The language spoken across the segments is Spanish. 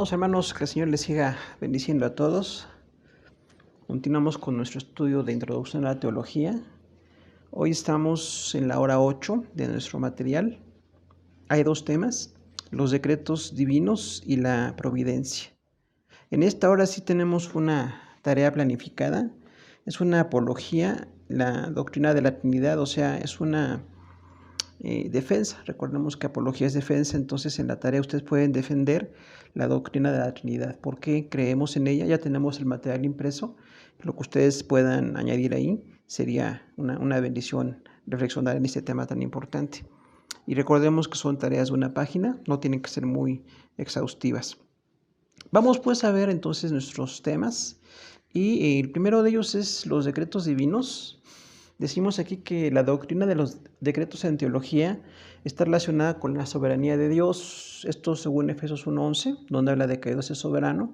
Amados hermanos, que el Señor les siga bendiciendo a todos. Continuamos con nuestro estudio de Introducción a la Teología. Hoy estamos en la hora 8 de nuestro material. Hay dos temas, los decretos divinos y la providencia. En esta hora sí tenemos una tarea planificada. Es una apología, la doctrina de la Trinidad, o sea, es una defensa. Recordemos que apología es defensa, entonces en la tarea ustedes pueden defender la doctrina de la Trinidad. ¿Por qué creemos en ella? Ya tenemos el material impreso. Lo que ustedes puedan añadir ahí sería una bendición reflexionar en este tema tan importante. Y recordemos que son tareas de una página, no tienen que ser muy exhaustivas. Vamos pues a ver entonces nuestros temas. Y el primero de ellos es los decretos divinos. Decimos aquí que la doctrina de los decretos en teología está relacionada con la soberanía de Dios. Esto según Efesios 1:11, donde habla de que Dios es soberano.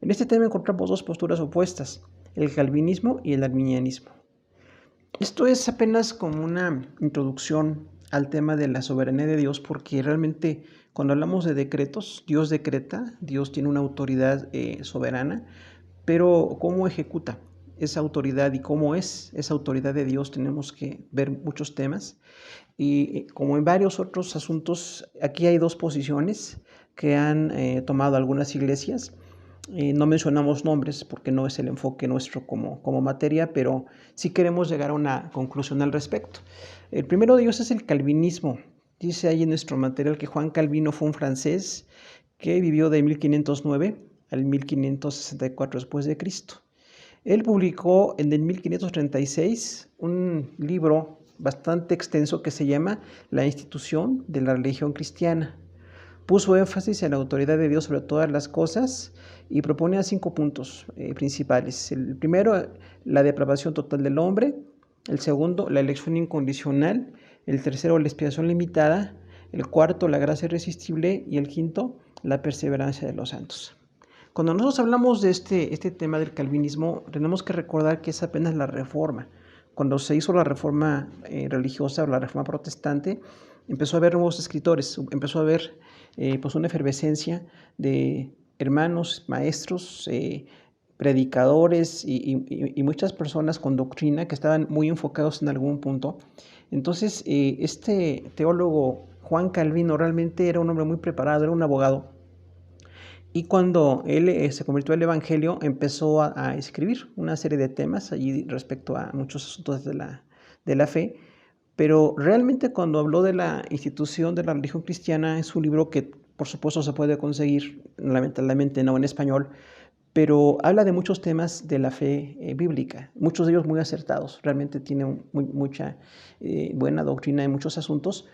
En este tema encontramos dos posturas opuestas, el calvinismo y el arminianismo. Esto es apenas como una introducción al tema de la soberanía de Dios, porque realmente cuando hablamos de decretos, Dios decreta, Dios tiene una autoridad soberana, pero ¿cómo ejecuta esa autoridad y cómo es esa autoridad de Dios? Tenemos que ver muchos temas y como en varios otros asuntos, aquí hay dos posiciones que han tomado algunas iglesias. No mencionamos nombres porque no es el enfoque nuestro como materia, pero sí queremos llegar a una conclusión al respecto. El primero de ellos es el calvinismo. Dice ahí en nuestro material que Juan Calvino fue un francés que vivió de 1509 al 1564 después de Cristo. Él publicó en el 1536 un libro bastante extenso que se llama La institución de la religión cristiana. Puso énfasis en la autoridad de Dios sobre todas las cosas y proponía 5 puntos principales. El primero, la depravación total del hombre. El segundo, la elección incondicional. El tercero, la expiación limitada. El cuarto, la gracia irresistible. Y el quinto, la perseverancia de los santos. Cuando nosotros hablamos de este tema del calvinismo, tenemos que recordar que es apenas la reforma. Cuando se hizo la reforma religiosa o la reforma protestante, empezó a haber nuevos escritores, empezó a haber pues una efervescencia de hermanos, maestros, predicadores y muchas personas con doctrina que estaban muy enfocados en algún punto. Entonces, este teólogo Juan Calvino realmente era un hombre muy preparado, era un abogado. Y cuando él se convirtió al Evangelio, empezó a escribir una serie de temas allí respecto a muchos asuntos de la fe. Pero realmente cuando habló de la institución de la religión cristiana, es un libro que por supuesto se puede conseguir, lamentablemente no en español, pero habla de muchos temas de la fe bíblica, muchos de ellos muy acertados. Realmente tiene mucha buena doctrina en muchos asuntos,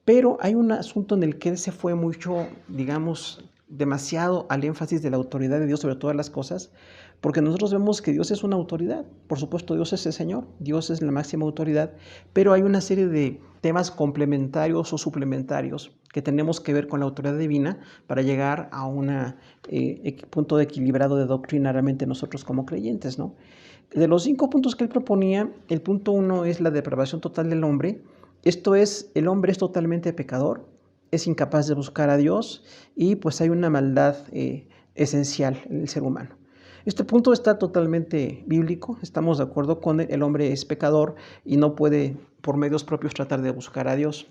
pero hay un asunto en el que él se fue mucho, digamos, demasiado al énfasis de la autoridad de Dios sobre todas las cosas, porque nosotros vemos que Dios es una autoridad. Por supuesto, Dios es el Señor, Dios es la máxima autoridad, pero hay una serie de temas complementarios o suplementarios que tenemos que ver con la autoridad divina para llegar a un punto de equilibrado de doctrina realmente nosotros como creyentes, ¿no? De los 5 puntos que él proponía, el punto 1 es la depravación total del hombre. Esto es, el hombre es totalmente pecador, es incapaz de buscar a Dios y pues hay una maldad esencial en el ser humano. Este punto está totalmente bíblico, estamos de acuerdo con él, el hombre es pecador y no puede por medios propios tratar de buscar a Dios.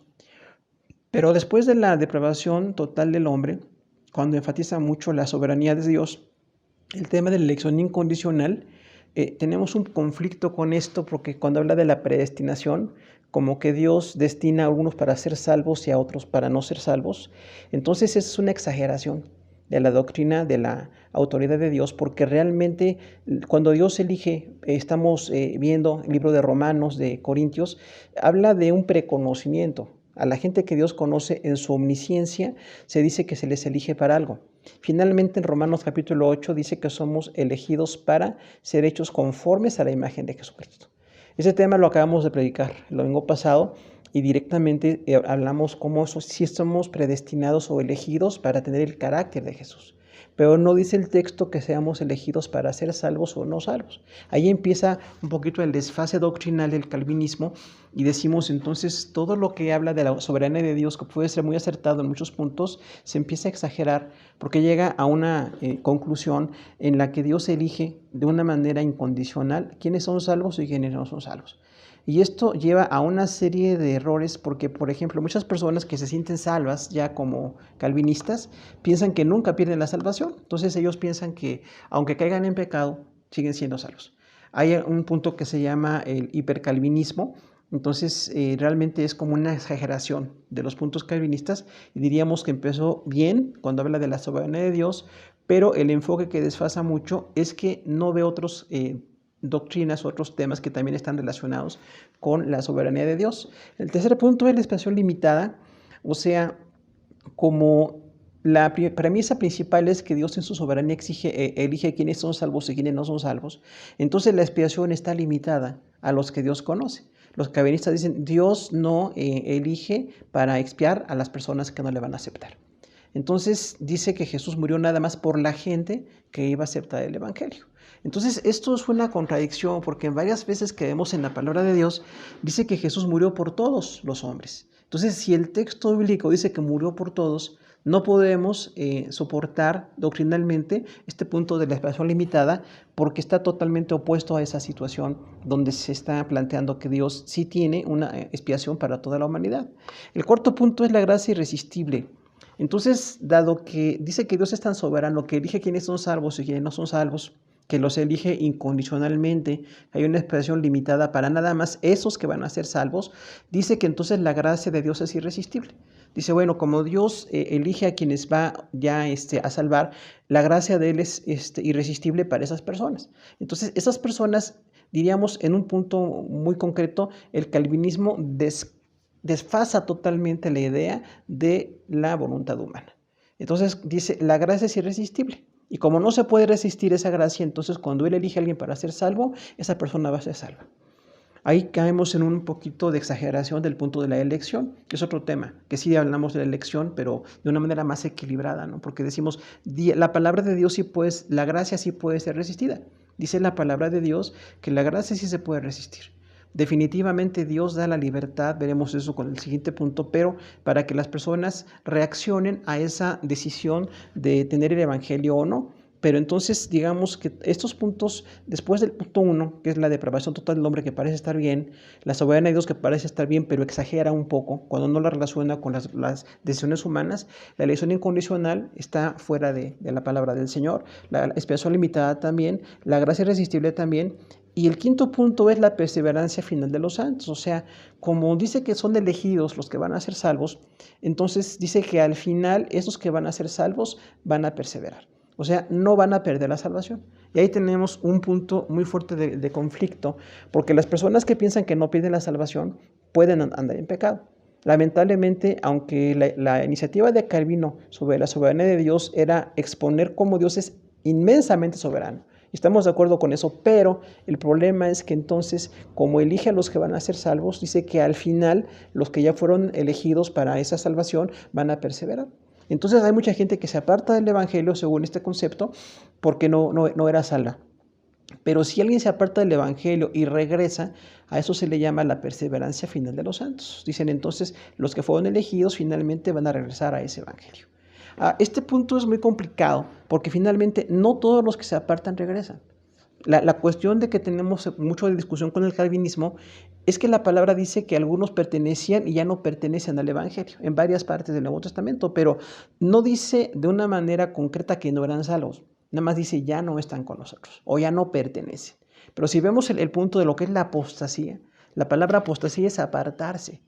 Pero después de la depravación total del hombre, cuando enfatiza mucho la soberanía de Dios, el tema de la elección incondicional, tenemos un conflicto con esto porque cuando habla de la predestinación, como que Dios destina a algunos para ser salvos y a otros para no ser salvos. Entonces es una exageración de la doctrina de la autoridad de Dios, porque realmente cuando Dios elige, estamos viendo el libro de Romanos, de Corintios, habla de un preconocimiento. A la gente que Dios conoce en su omnisciencia se dice que se les elige para algo. Finalmente en Romanos capítulo 8 dice que somos elegidos para ser hechos conformes a la imagen de Jesucristo. Ese tema lo acabamos de predicar el domingo pasado y directamente hablamos cómo si somos predestinados o elegidos para tener el carácter de Jesús. pero no dice el texto que seamos elegidos para ser salvos o no salvos. Ahí empieza un poquito el desfase doctrinal del calvinismo y decimos entonces todo lo que habla de la soberanía de Dios, que puede ser muy acertado en muchos puntos, se empieza a exagerar porque llega a una conclusión en la que Dios elige de una manera incondicional quiénes son salvos y quiénes no son salvos. Y esto lleva a una serie de errores porque, por ejemplo, muchas personas que se sienten salvas ya como calvinistas piensan que nunca pierden la salvación. Entonces ellos piensan que aunque caigan en pecado, siguen siendo salvos. Hay un punto que se llama el hipercalvinismo. Entonces realmente es como una exageración de los puntos calvinistas y diríamos que empezó bien cuando habla de la soberanía de Dios, pero el enfoque que desfasa mucho es que no ve otros doctrinas, otros temas que también están relacionados con la soberanía de Dios. El tercer punto es la expresión limitada, o sea, como la premisa principal es que Dios en su soberanía elige quiénes son salvos y quiénes no son salvos, entonces la expiación está limitada a los que Dios conoce. Los calvinistas dicen, Dios no elige para expiar a las personas que no le van a aceptar. Entonces dice que Jesús murió nada más por la gente que iba a aceptar el Evangelio. Entonces esto es una contradicción porque en varias veces que vemos en la palabra de Dios dice que Jesús murió por todos los hombres. Entonces si el texto bíblico dice que murió por todos, no podemos soportar doctrinalmente este punto de la expresión limitada porque está totalmente opuesto a esa situación donde se está planteando que Dios sí tiene una expiación para toda la humanidad. El cuarto punto es la gracia irresistible. Entonces, dado que dice que Dios es tan soberano, que elige quiénes son salvos y quiénes no son salvos, que los elige incondicionalmente, hay una expresión limitada para nada más esos que van a ser salvos, dice que entonces la gracia de Dios es irresistible. Dice, bueno, como Dios elige a quienes va ya a salvar, la gracia de Él es irresistible para esas personas. Entonces, esas personas, diríamos en un punto muy concreto, el calvinismo desfasa totalmente la idea de la voluntad humana. Entonces dice, la gracia es irresistible. Y como no se puede resistir esa gracia, entonces cuando Él elige a alguien para ser salvo, esa persona va a ser salva. Ahí caemos en un poquito de exageración del punto de la elección, que es otro tema, que sí hablamos de la elección, pero de una manera más equilibrada, ¿no? Porque decimos, la palabra de Dios sí puede, la gracia sí puede ser resistida. Dice la palabra de Dios que la gracia sí se puede resistir. Definitivamente Dios da la libertad, veremos eso con el siguiente punto, pero para que las personas reaccionen a esa decisión de tener el Evangelio o no. Pero entonces digamos que estos puntos, después del punto 1, que es la depravación total del hombre que parece estar bien, la soberanía de Dios que parece estar bien, pero exagera un poco cuando no la relaciona con las decisiones humanas, la elección incondicional está fuera de la palabra del Señor, la expiación limitada también, la gracia irresistible también. Y el quinto punto es la perseverancia final de los santos. O sea, como dice que son elegidos los que van a ser salvos, entonces dice que al final esos que van a ser salvos van a perseverar. O sea, no van a perder la salvación. Y ahí tenemos un punto muy fuerte de conflicto, porque las personas que piensan que no pierden la salvación pueden andar en pecado. Lamentablemente, aunque la iniciativa de Calvino sobre la soberanía de Dios era exponer cómo Dios es inmensamente soberano, estamos de acuerdo con eso, pero el problema es que entonces, como elige a los que van a ser salvos, dice que al final los que ya fueron elegidos para esa salvación van a perseverar. Entonces hay mucha gente que se aparta del Evangelio según este concepto porque no era salva. Pero si alguien se aparta del Evangelio y regresa, a eso se le llama la perseverancia final de los santos. Dicen entonces, los que fueron elegidos finalmente van a regresar a ese Evangelio. Este punto es muy complicado porque finalmente no todos los que se apartan regresan. La cuestión de que tenemos mucho de discusión con el calvinismo es que la palabra dice que algunos pertenecían y ya no pertenecen al Evangelio en varias partes del Nuevo Testamento, pero no dice de una manera concreta que no eran salvos. Nada más dice ya no están con nosotros o ya no pertenecen. Pero si vemos el punto de lo que es la apostasía, la palabra apostasía es apartarse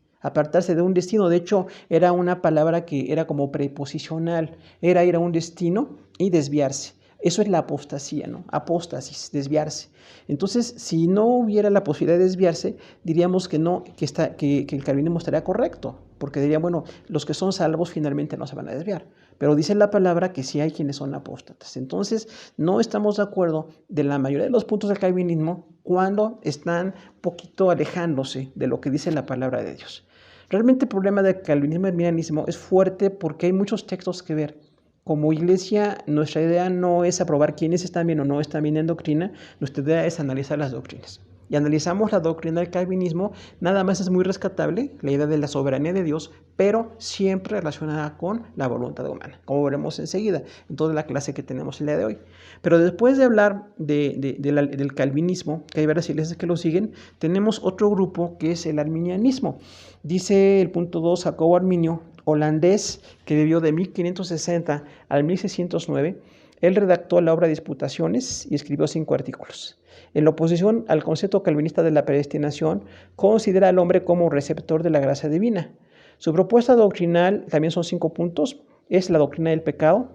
de un destino. De hecho, era una palabra que era como preposicional, era ir a un destino y desviarse. Eso es la apostasía, ¿no? Apóstasis, desviarse. Entonces, si no hubiera la posibilidad de desviarse, diríamos que no, que el calvinismo estaría correcto, porque dirían, bueno, los que son salvos finalmente no se van a desviar. Pero dice la palabra que sí hay quienes son apóstatas. Entonces, no estamos de acuerdo de la mayoría de los puntos del calvinismo cuando están poquito alejándose de lo que dice la palabra de Dios. Realmente el problema del calvinismo y el arminianismo es fuerte porque hay muchos textos que ver. Como iglesia, nuestra idea no es aprobar quiénes están bien o no están bien en doctrina, nuestra idea es analizar las doctrinas. Y analizamos la doctrina del calvinismo, nada más es muy rescatable la idea de la soberanía de Dios, pero siempre relacionada con la voluntad humana, como veremos enseguida en toda la clase que tenemos el día de hoy. Pero después de hablar del calvinismo, que hay varias iglesias que lo siguen, tenemos otro grupo que es el arminianismo. Dice el punto 2, Jacobo Arminio, holandés, que vivió de 1560 al 1609, él redactó la obra Disputaciones y escribió 5 artículos. En la oposición al concepto calvinista de la predestinación, considera al hombre como receptor de la gracia divina. Su propuesta doctrinal también son 5 puntos. Es la doctrina del pecado.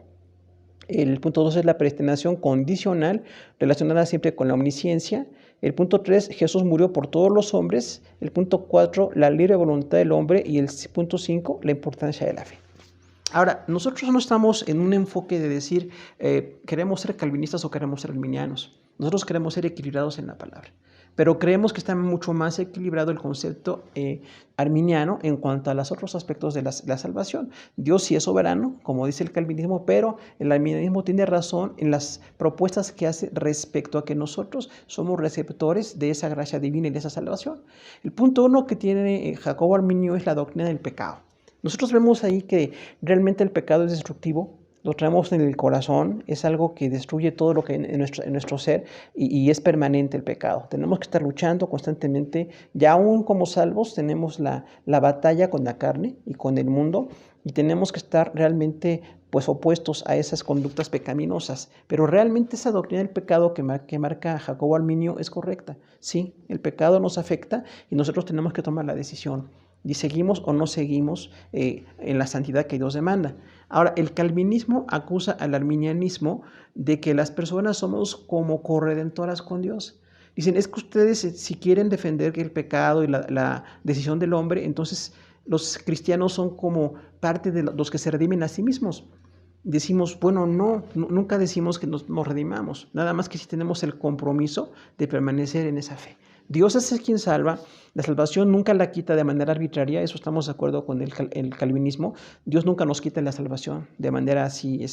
El punto 2 es la predestinación condicional, relacionada siempre con la omnisciencia. El punto 3, Jesús murió por todos los hombres. El punto 4, la libre voluntad del hombre. Y el punto 5, la importancia de la fe. Ahora, nosotros no estamos en un enfoque de decir queremos ser calvinistas o queremos ser arminianos. Nosotros queremos ser equilibrados en la palabra. Pero creemos que está mucho más equilibrado el concepto arminiano en cuanto a los otros aspectos de la salvación. Dios sí es soberano, como dice el calvinismo, pero el arminianismo tiene razón en las propuestas que hace respecto a que nosotros somos receptores de esa gracia divina y de esa salvación. El punto 1 que tiene Jacobo Arminio es la doctrina del pecado. Nosotros vemos ahí que realmente el pecado es destructivo, lo traemos en el corazón, es algo que destruye todo lo que en nuestro ser y es permanente el pecado. Tenemos que estar luchando constantemente, ya aún como salvos tenemos la batalla con la carne y con el mundo y tenemos que estar realmente pues opuestos a esas conductas pecaminosas. Pero realmente esa doctrina del pecado que marca Jacobo Arminio es correcta. Sí, el pecado nos afecta y nosotros tenemos que tomar la decisión. Y seguimos o no seguimos en la santidad que Dios demanda. Ahora, el calvinismo acusa al arminianismo de que las personas somos como corredentoras con Dios. Dicen, es que ustedes si quieren defender el pecado y la decisión del hombre, entonces los cristianos son como parte de los que se redimen a sí mismos. Decimos, bueno, nunca decimos que nos redimamos, nada más que si tenemos el compromiso de permanecer en esa fe. Dios es quien salva, la salvación nunca la quita de manera arbitraria, eso estamos de acuerdo con el calvinismo. Dios nunca nos quita la salvación de manera así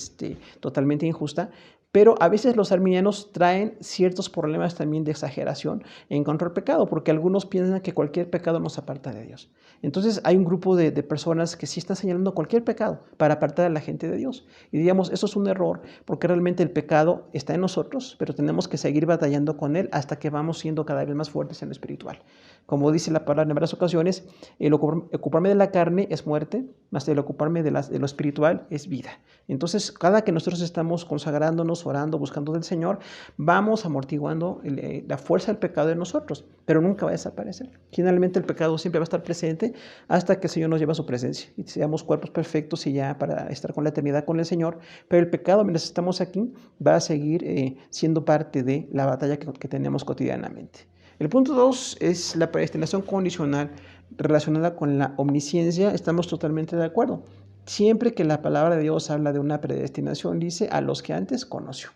totalmente injusta, pero a veces los arminianos traen ciertos problemas también de exageración en cuanto al pecado, porque algunos piensan que cualquier pecado nos aparta de Dios. Entonces hay un grupo de personas que sí están señalando cualquier pecado para apartar a la gente de Dios. Y digamos, eso es un error, porque realmente el pecado está en nosotros, pero tenemos que seguir batallando con él hasta que vamos siendo cada vez más fuertes en lo espiritual. Como dice la palabra en varias ocasiones, el ocuparme de la carne es muerte, más el ocuparme de lo espiritual es vida. Entonces, cada que nosotros estamos consagrándonos, orando, buscando del Señor, vamos amortiguando la fuerza del pecado en nosotros, pero nunca va a desaparecer. Finalmente el pecado siempre va a estar presente hasta que el Señor nos lleve a su presencia y seamos cuerpos perfectos y ya para estar con la eternidad con el Señor. Pero el pecado, mientras estamos aquí, va a seguir siendo parte de la batalla que tenemos cotidianamente. El punto 2 es la predestinación condicional relacionada con la omnisciencia. Estamos totalmente de acuerdo. Siempre que la palabra de Dios habla de una predestinación, dice a los que antes conoció.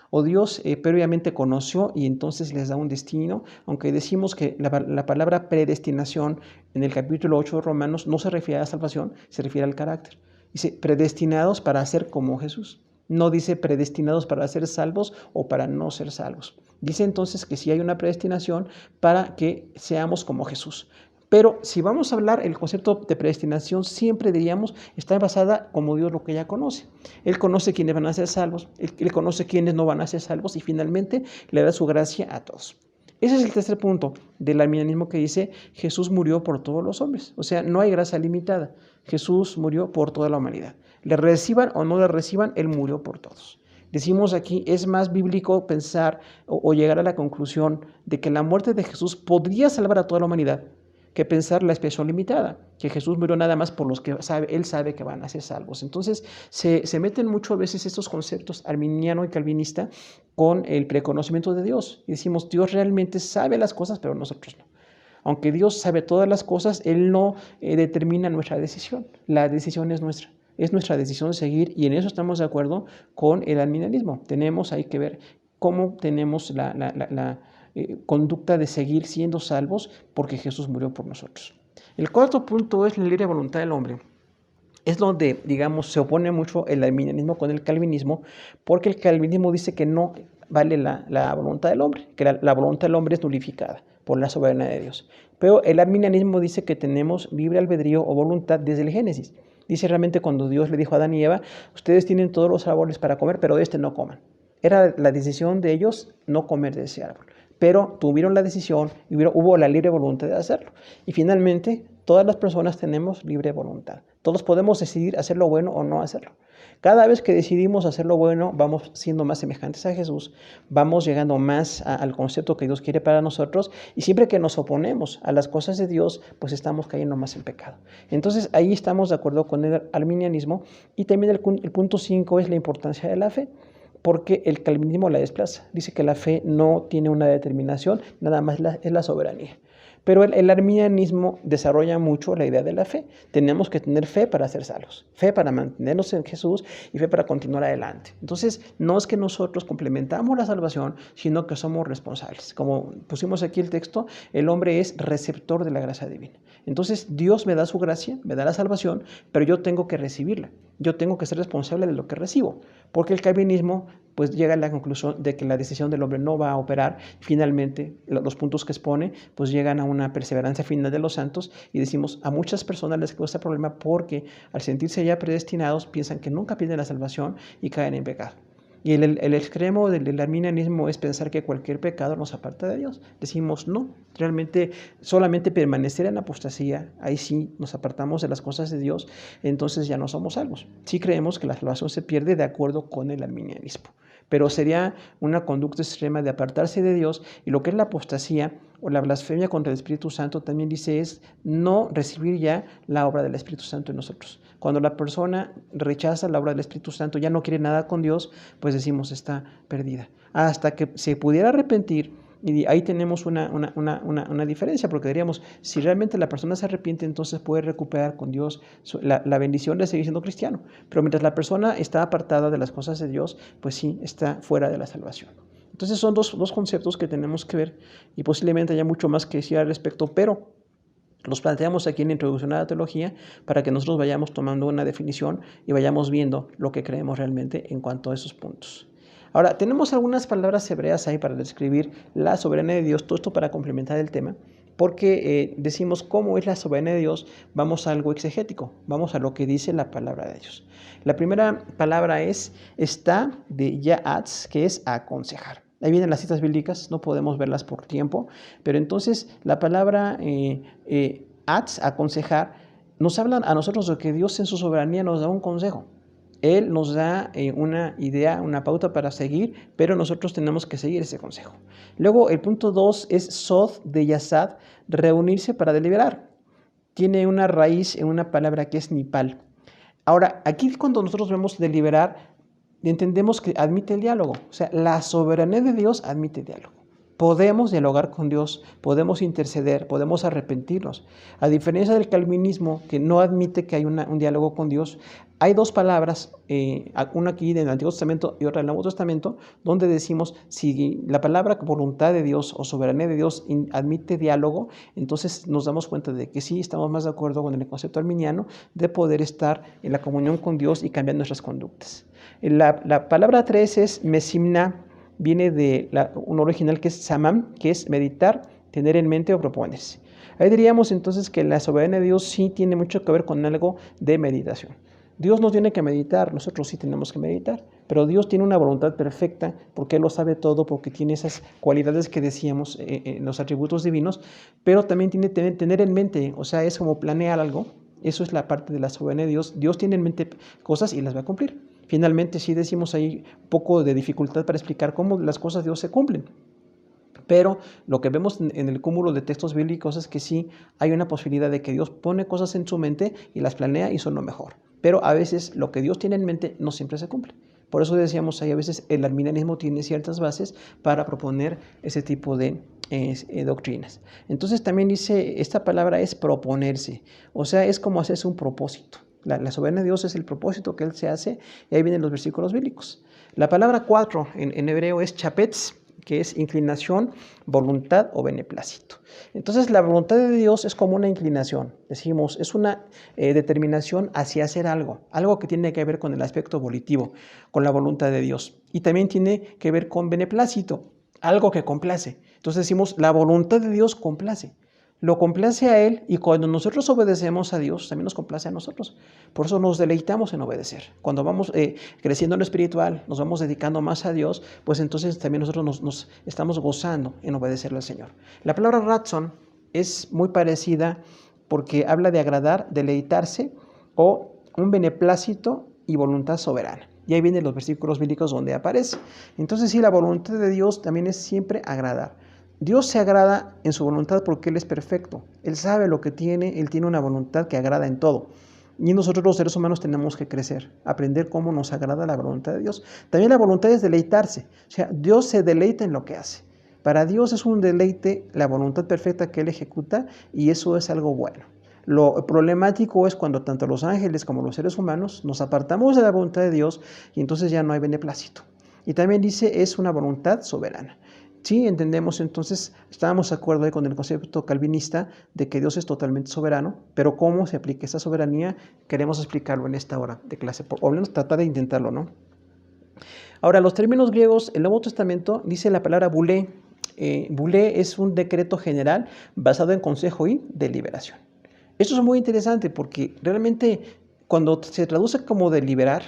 O Dios previamente conoció y entonces les da un destino, aunque decimos que la palabra predestinación en el capítulo 8 de Romanos no se refiere a la salvación, se refiere al carácter. Dice predestinados para ser como Jesús. No dice predestinados para ser salvos o para no ser salvos. Dice entonces que sí hay una predestinación para que seamos como Jesús. Pero si vamos a hablar, el concepto de predestinación siempre diríamos está basada como Dios lo que ya conoce. Él conoce quiénes van a ser salvos, Él conoce quiénes no van a ser salvos y finalmente le da su gracia a todos. Ese es el tercer punto del arminianismo que dice Jesús murió por todos los hombres. O sea, no hay gracia limitada. Jesús murió por toda la humanidad. Le reciban o no le reciban, Él murió por todos. Decimos aquí, es más bíblico pensar o llegar a la conclusión de que la muerte de Jesús podría salvar a toda la humanidad que pensar la expresión limitada, que Jesús murió nada más por los que Él sabe que van a ser salvos. Entonces se meten mucho a veces estos conceptos arminiano y calvinista con el preconocimiento de Dios. Y decimos, Dios realmente sabe las cosas, pero nosotros no. Aunque Dios sabe todas las cosas, Él no determina nuestra decisión. La decisión es nuestra. Es nuestra decisión seguir y en eso estamos de acuerdo con el arminianismo. Tenemos ahí que ver cómo tenemos la conducta de seguir siendo salvos porque Jesús murió por nosotros. El cuarto punto es la libre voluntad del hombre. es donde, digamos, se opone mucho el arminianismo con el calvinismo, porque el calvinismo dice que no vale la voluntad del hombre, que la voluntad del hombre es nulificada por la soberanía de Dios. Pero el arminianismo dice que tenemos libre albedrío o voluntad desde el Génesis. Dice realmente cuando Dios le dijo a Adán y Eva, ustedes tienen todos los árboles para comer, pero de este no coman. Era la decisión de ellos no comer de ese árbol, pero tuvieron la decisión y hubo la libre voluntad de hacerlo. Y finalmente, todas las personas tenemos libre voluntad. Todos podemos decidir hacer lo bueno o no hacerlo. Cada vez que decidimos hacer lo bueno, vamos siendo más semejantes a Jesús, vamos llegando más al concepto que Dios quiere para nosotros, y siempre que nos oponemos a las cosas de Dios, pues estamos cayendo más en pecado. Entonces ahí estamos de acuerdo con el arminianismo, y también el punto 5 es la importancia de la fe, porque el calvinismo la desplaza. Dice que la fe no tiene una determinación, nada más es la soberanía. Pero el arminianismo desarrolla mucho la idea de la fe. Tenemos que tener fe para ser salvos, fe para mantenernos en Jesús y fe para continuar adelante. Entonces, no es que nosotros complementamos la salvación, sino que somos responsables. Como pusimos aquí el texto, el hombre es receptor de la gracia divina. Entonces, Dios me da su gracia, me da la salvación, pero yo tengo que recibirla. Yo tengo que ser responsable de lo que recibo, porque el calvinismo pues llega a la conclusión de que la decisión del hombre no va a operar. Finalmente, los puntos que expone pues llegan a una perseverancia final de los santos, y decimos, a muchas personas les causa problema porque al sentirse ya predestinados piensan que nunca pierden la salvación y caen en pecado. Y el extremo del arminianismo es pensar que cualquier pecado nos aparta de Dios. Decimos, no, realmente solamente permanecer en la apostasía, ahí sí nos apartamos de las cosas de Dios, entonces ya no somos salvos. Sí creemos que la salvación se pierde de acuerdo con el arminianismo, pero sería una conducta extrema de apartarse de Dios, y lo que es la apostasía o la blasfemia contra el Espíritu Santo también dice es no recibir ya la obra del Espíritu Santo en nosotros. Cuando la persona rechaza la obra del Espíritu Santo, ya no quiere nada con Dios, pues decimos está perdida. Hasta que se pudiera arrepentir, y ahí tenemos una diferencia, porque diríamos, si realmente la persona se arrepiente, entonces puede recuperar con Dios la bendición de seguir siendo cristiano. Pero mientras la persona está apartada de las cosas de Dios, pues sí, está fuera de la salvación. Entonces son dos conceptos que tenemos que ver, y posiblemente haya mucho más que decir al respecto, pero los planteamos aquí en la introducción a la teología para que nosotros vayamos tomando una definición y vayamos viendo lo que creemos realmente en cuanto a esos puntos. Ahora, tenemos algunas palabras hebreas ahí para describir la soberanía de Dios, todo esto para complementar el tema, porque decimos cómo es la soberanía de Dios, vamos a algo exegético, vamos a lo que dice la palabra de Dios. La primera palabra está de Ya'atz, que es aconsejar. Ahí vienen las citas bíblicas, no podemos verlas por tiempo, pero entonces la palabra atz, aconsejar, nos habla a nosotros de que Dios en su soberanía nos da un consejo. Él nos da una idea, una pauta para seguir, pero nosotros tenemos que seguir ese consejo. Luego el punto 2 es sod de yasad, reunirse para deliberar. Tiene una raíz en una palabra que es nipal. Ahora, aquí cuando nosotros vemos deliberar, entendemos que admite el diálogo. O sea, la soberanía de Dios admite diálogo. Podemos dialogar con Dios, podemos interceder, podemos arrepentirnos. A diferencia del calvinismo, que no admite que hay un diálogo con Dios, hay dos palabras, una aquí en el Antiguo Testamento y otra en el Nuevo Testamento, donde decimos, si la palabra voluntad de Dios o soberanía de Dios admite diálogo, entonces nos damos cuenta de que sí estamos más de acuerdo con el concepto arminiano de poder estar en la comunión con Dios y cambiar nuestras conductas. La palabra 3 es mesimna, viene de un original que es samam, que es meditar, tener en mente o proponerse. Ahí diríamos entonces que la soberanía de Dios sí tiene mucho que ver con algo de meditación. Dios no tiene que meditar, nosotros sí tenemos que meditar, pero Dios tiene una voluntad perfecta porque Él lo sabe todo, porque tiene esas cualidades que decíamos en los atributos divinos, pero también tiene que tener en mente, o sea, es como planear algo. Eso es la parte de la soberanía de Dios. Dios tiene en mente cosas y las va a cumplir. Finalmente, sí decimos ahí un poco de dificultad para explicar cómo las cosas de Dios se cumplen. Pero lo que vemos en el cúmulo de textos bíblicos es que sí hay una posibilidad de que Dios pone cosas en su mente y las planea y son lo mejor. Pero a veces lo que Dios tiene en mente no siempre se cumple. Por eso decíamos ahí, a veces el arminianismo tiene ciertas bases para proponer ese tipo de doctrinas. Entonces también dice, esta palabra es proponerse, o sea, es como hacerse un propósito. La soberanía de Dios es el propósito que Él se hace, y ahí vienen los versículos bíblicos. La palabra 4 en hebreo es chapetz, que es inclinación, voluntad o beneplácito. Entonces la voluntad de Dios es como una inclinación, decimos, es una determinación hacia hacer algo, algo que tiene que ver con el aspecto volitivo, con la voluntad de Dios. Y también tiene que ver con beneplácito, algo que complace. Entonces decimos, la voluntad de Dios complace. Lo complace a Él y cuando nosotros obedecemos a Dios, también nos complace a nosotros. Por eso nos deleitamos en obedecer. Cuando vamos creciendo en lo espiritual, nos vamos dedicando más a Dios, pues entonces también nosotros nos estamos gozando en obedecerle al Señor. La palabra razón es muy parecida porque habla de agradar, deleitarse o un beneplácito y voluntad soberana. Y ahí vienen los versículos bíblicos donde aparece. Entonces sí, la voluntad de Dios también es siempre agradar. Dios se agrada en su voluntad porque Él es perfecto. Él sabe lo que tiene, Él tiene una voluntad que agrada en todo. Y nosotros los seres humanos tenemos que crecer, aprender cómo nos agrada la voluntad de Dios. También la voluntad es deleitarse. O sea, Dios se deleita en lo que hace. Para Dios es un deleite la voluntad perfecta que Él ejecuta y eso es algo bueno. Lo problemático es cuando tanto los ángeles como los seres humanos nos apartamos de la voluntad de Dios y entonces ya no hay beneplácito. Y también dice, es una voluntad soberana. Sí, entendemos entonces, estábamos de acuerdo con el concepto calvinista de que Dios es totalmente soberano, pero cómo se aplica esa soberanía, queremos explicarlo en esta hora de clase, o al menos tratar de intentarlo, ¿no? Ahora, los términos griegos, el Nuevo Testamento dice la palabra bulé. Bulé es un decreto general basado en consejo y deliberación. Esto es muy interesante porque realmente cuando se traduce como deliberar,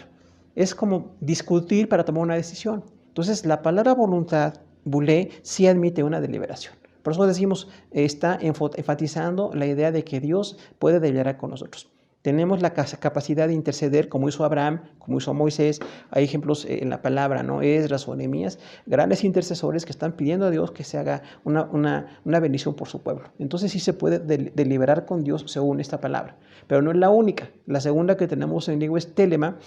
es como discutir para tomar una decisión. Entonces, la palabra voluntad, bulé, sí admite una deliberación. Por eso decimos, está enfatizando la idea de que Dios puede deliberar con nosotros. Tenemos la capacidad de interceder, como hizo Abraham, como hizo Moisés. Hay ejemplos en la palabra, ¿no? Esdras o Nehemías, grandes intercesores que están pidiendo a Dios que se haga una bendición por su pueblo. Entonces sí se puede deliberar con Dios según esta palabra. Pero no es la única. La segunda que tenemos en griego es telema,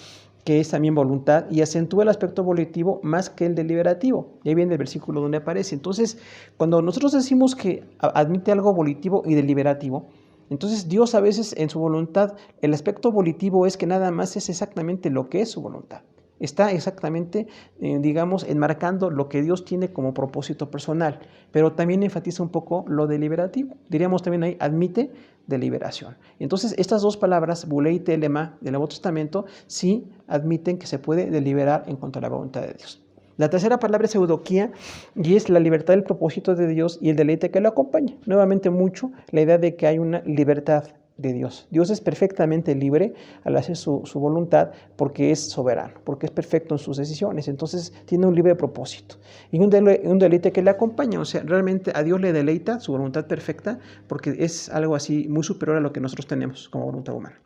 que es también voluntad, y acentúa el aspecto volitivo más que el deliberativo. Y ahí viene el versículo donde aparece. Entonces, cuando nosotros decimos que admite algo volitivo y deliberativo, entonces Dios a veces en su voluntad, el aspecto volitivo es que nada más es exactamente lo que es su voluntad. Está exactamente, digamos, enmarcando lo que Dios tiene como propósito personal, pero también enfatiza un poco lo deliberativo. Diríamos también ahí, admite deliberación. Entonces, estas dos palabras, bulé y telema, del Nuevo Testamento, sí admiten que se puede deliberar en cuanto a la voluntad de Dios. La tercera palabra es eudoquía y es la libertad del propósito de Dios y el deleite que lo acompaña. Nuevamente mucho la idea de que hay una libertad de Dios. Dios es perfectamente libre al hacer su voluntad porque es soberano, porque es perfecto en sus decisiones. Entonces tiene un libre propósito y un deleite que le acompaña. O sea, realmente a Dios le deleita su voluntad perfecta porque es algo así muy superior a lo que nosotros tenemos como voluntad humana.